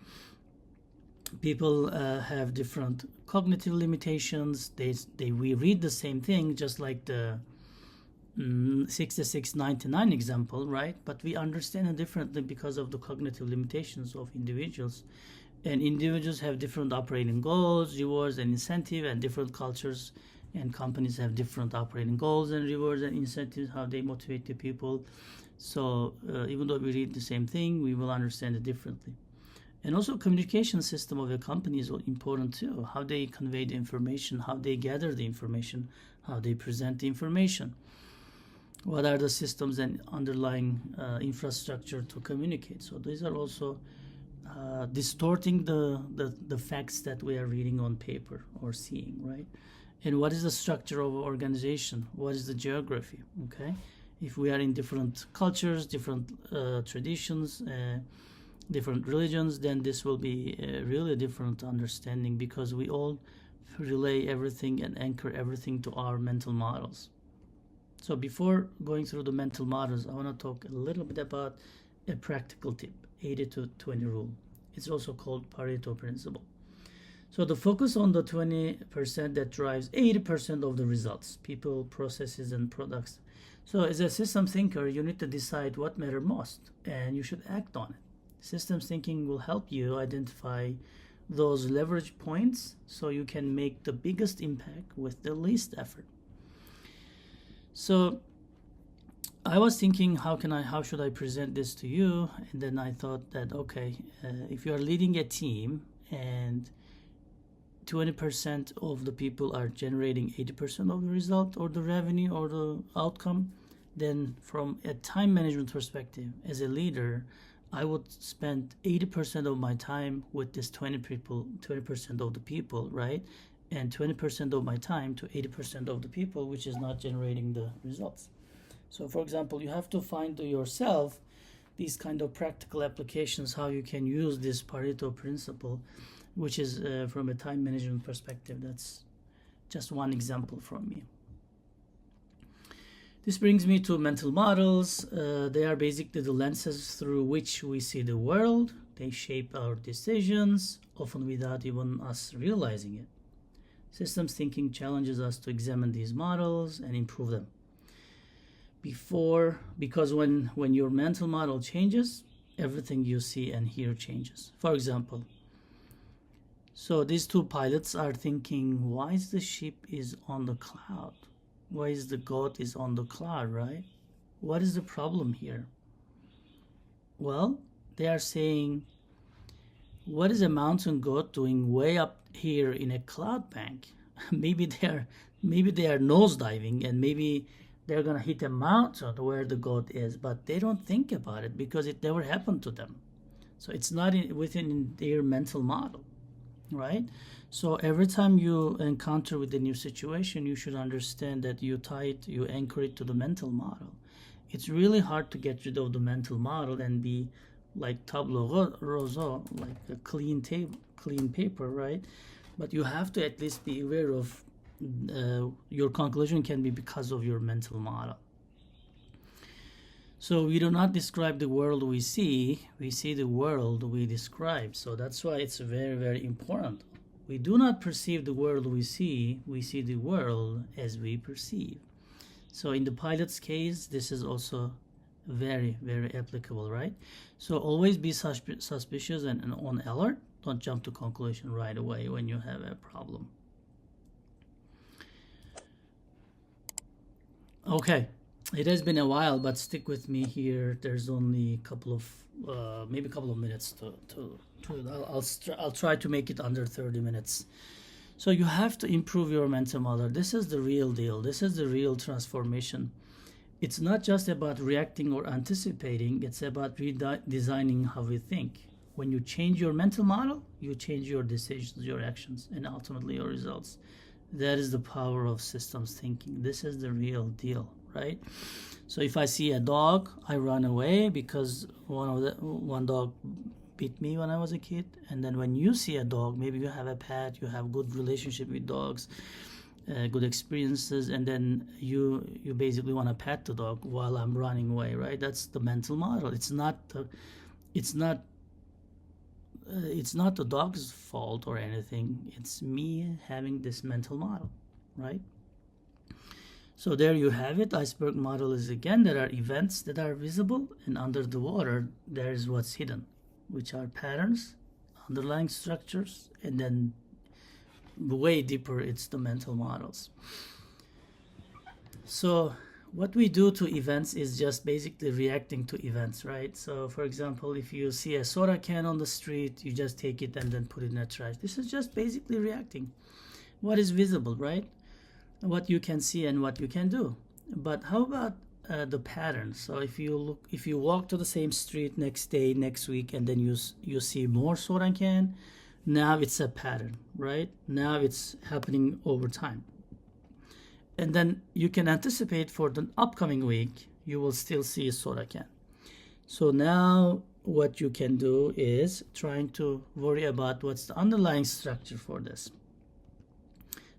[SPEAKER 1] people have different cognitive limitations. We read the same thing, just like the 6699 example, right? But we understand it differently because of the cognitive limitations of individuals. And individuals have different operating goals, rewards, and incentive, and different cultures and companies have different operating goals and rewards and incentives, how they motivate the people. So even though we read the same thing, we will understand it differently. And also, communication system of a company is important too. How they convey the information, how they gather the information, how they present the information. What are the systems and underlying infrastructure to communicate? So these are also distorting the facts that we are reading on paper or seeing, right? And what is the structure of organization? What is the geography? Okay, if we are in different cultures, different traditions, different religions, then this will be a really different understanding, because we all relay everything and anchor everything to our mental models. So before going through the mental models, I want to talk a little bit about a practical tip, 80-20 rule. It's also called Pareto principle. So the focus on the 20% that drives 80% of the results, people, processes, and products. So as a system thinker, you need to decide what matters most, and you should act on it. Systems thinking will help you identify those leverage points so you can make the biggest impact with the least effort. So I was thinking, how should I present this to you? And then I thought that, okay, if you are leading a team and 20% of the people are generating 80% of the result or the revenue or the outcome, then from a time management perspective, as a leader, I would spend 80% of my time with this 20% of the people, right? And 20% of my time to 80% of the people, which is not generating the results. So for example, you have to find yourself these kind of practical applications, how you can use this Pareto principle, which is from a time management perspective. That's just one example from me. This brings me to mental models. They are basically the lenses through which we see the world. They shape our decisions, often without even us realizing it. Systems thinking challenges us to examine these models and improve them. Because when your mental model changes, everything you see and hear changes. For example, so these two pilots are thinking, why is the ship is on the cloud? Why is the goat is on the cloud, right? What is the problem here? Well, they are saying, what is a mountain goat doing way up here in a cloud bank? maybe they are nosediving, and maybe they're gonna hit a mountain where the goat is, but they don't think about it because it never happened to them. So it's not within their mental model, right? So every time you encounter with a new situation, you should understand that you anchor it to the mental model. It's really hard to get rid of the mental model and be like tableau roseau, like a clean table, clean paper, right? But you have to at least be aware of your conclusion can be because of your mental model. So we do not describe the world we see the world we describe. So that's why it's very, very important. We do not perceive the world we see the world as we perceive. So in the pilot's case, this is also very, very applicable, right? So always be suspicious and on alert. Don't jump to conclusion right away when you have a problem. Okay, it has been a while, but stick with me here. There's only a couple of maybe a couple of minutes I'll try to make it under 30 minutes. So you have to improve your mental model. This is the real deal. This is the real transformation. It's not just about reacting or anticipating. It's about redesigning how we think. When you change your mental model, you change your decisions, your actions, and ultimately your results. That is the power of systems thinking. This is the real deal, right? So if I see a dog, I run away because one dog bit me when I was a kid. And then when you see a dog, maybe you have a pet, you have good relationship with dogs, good experiences, and then you basically want to pet the dog while I'm running away, right? That's the mental model. It's not the dog's fault or anything. It's me having this mental model, right? So there you have it. Iceberg model is, again, there are events that are visible, and under the water there is what's hidden, which are patterns, underlying structures, and then way deeper, it's the mental models. So what we do to events is just basically reacting to events, right? So for example, if you see a soda can on the street, you just take it and then put it in a trash. This is just basically reacting. What is visible, right? What you can see and what you can do. But how about the pattern? So if you walk to the same street next day, next week, and then you see more soda can, now it's a pattern, right? Now it's happening over time. And then you can anticipate for the upcoming week, you will still see a soda can. So now what you can do is trying to worry about what's the underlying structure for this.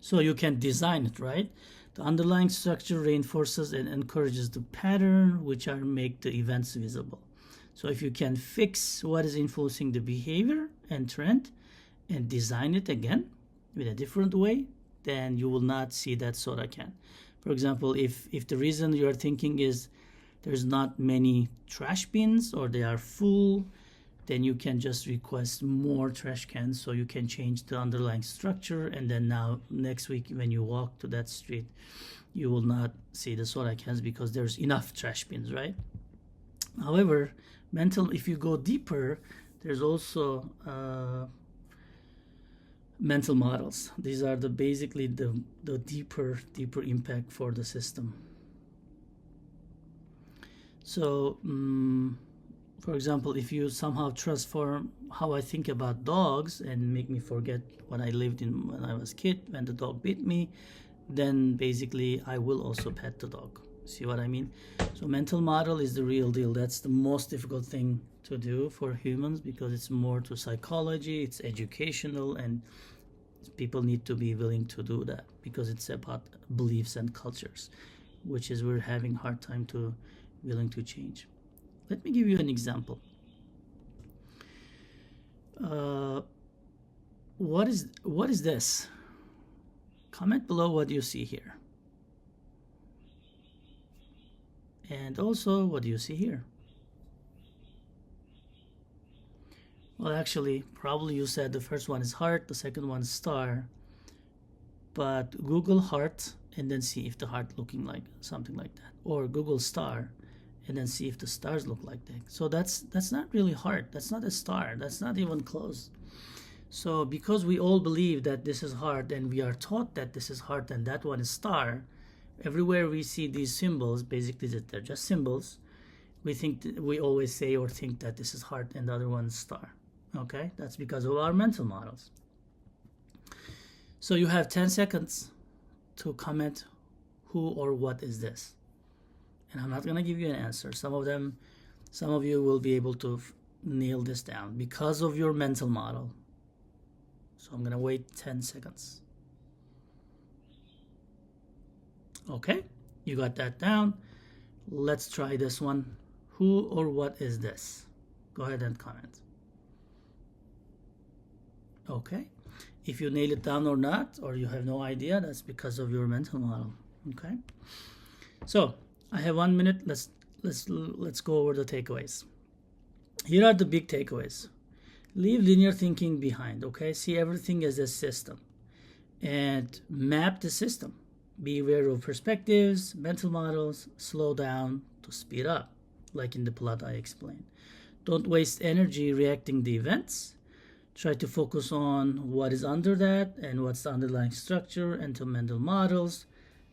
[SPEAKER 1] So you can design it, right? The underlying structure reinforces and encourages the pattern, which are make the events visible. So if you can fix what is influencing the behavior and trend and design it again with a different way, then you will not see that soda can. For example, if the reason you are thinking is there's not many trash bins or they are full, then you can just request more trash cans, so you can change the underlying structure, and then now next week when you walk to that street, you will not see the soda cans because there's enough trash bins, right? However, if you go deeper, there's also mental models. These are basically the deeper impact for the system. So for example, if you somehow transform how I think about dogs and make me forget what I lived in when I was a kid, when the dog bit me, then basically I will also pet the dog. See what I mean? So mental model is the real deal. That's the most difficult thing to do for humans because it's more to psychology, it's educational, and people need to be willing to do that because it's about beliefs and cultures, which is we're having a hard time to willing to change. Let me give you an example. What is this? Comment below what you see here. And also, what do you see here? Well, actually, probably you said the first one is heart, the second one is star. But Google heart and then see if the heart looking like something like that. Or Google star and then see if the stars look like that. So that's not really heart. That's not a star. That's not even close. So because we all believe that this is heart and we are taught that this is heart and that one is star, everywhere we see these symbols, basically that they're just symbols, we always say or think that this is heart and the other one is star. Okay, that's because of our mental models. So you have 10 seconds to comment who or what is this. And I'm not going to give you an answer. Some of you will be able to nail this down because of your mental model. So I'm gonna wait 10 seconds. Okay, you got that down. Let's try this one. Who or what is this? Go ahead and comment. Okay, if you nail it down or not, or you have no idea, that's because of your mental model. Okay, so I have 1 minute. Let's go over the takeaways. Here are the big takeaways. Leave linear thinking behind. Okay, see everything as a system and map the system. Be aware of perspectives, mental models, slow down to speed up, like in the plot I explained. Don't waste energy reacting the events. Try to focus on what is under that and what's the underlying structure and to mental models.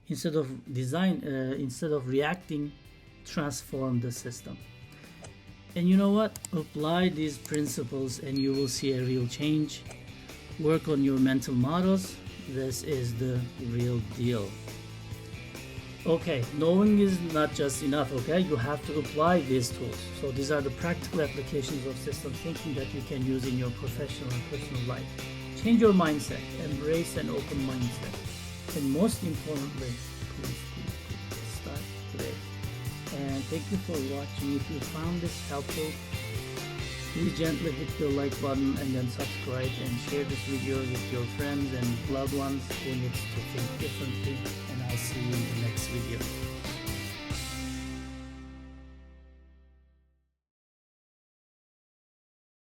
[SPEAKER 1] Instead of reacting, transform the system. And you know what? Apply these principles and you will see a real change. Work on your mental models. This is the real deal. Okay, knowing is not just enough, okay? You have to apply these tools. So these are the practical applications of system thinking that you can use in your professional and personal life. Change your mindset, embrace an open mindset. And most importantly, please start today. And thank you for watching. If you found this helpful, please gently hit the like button and then subscribe and share this video with your friends and loved ones who needs to think differently. And I'll see you in the next video.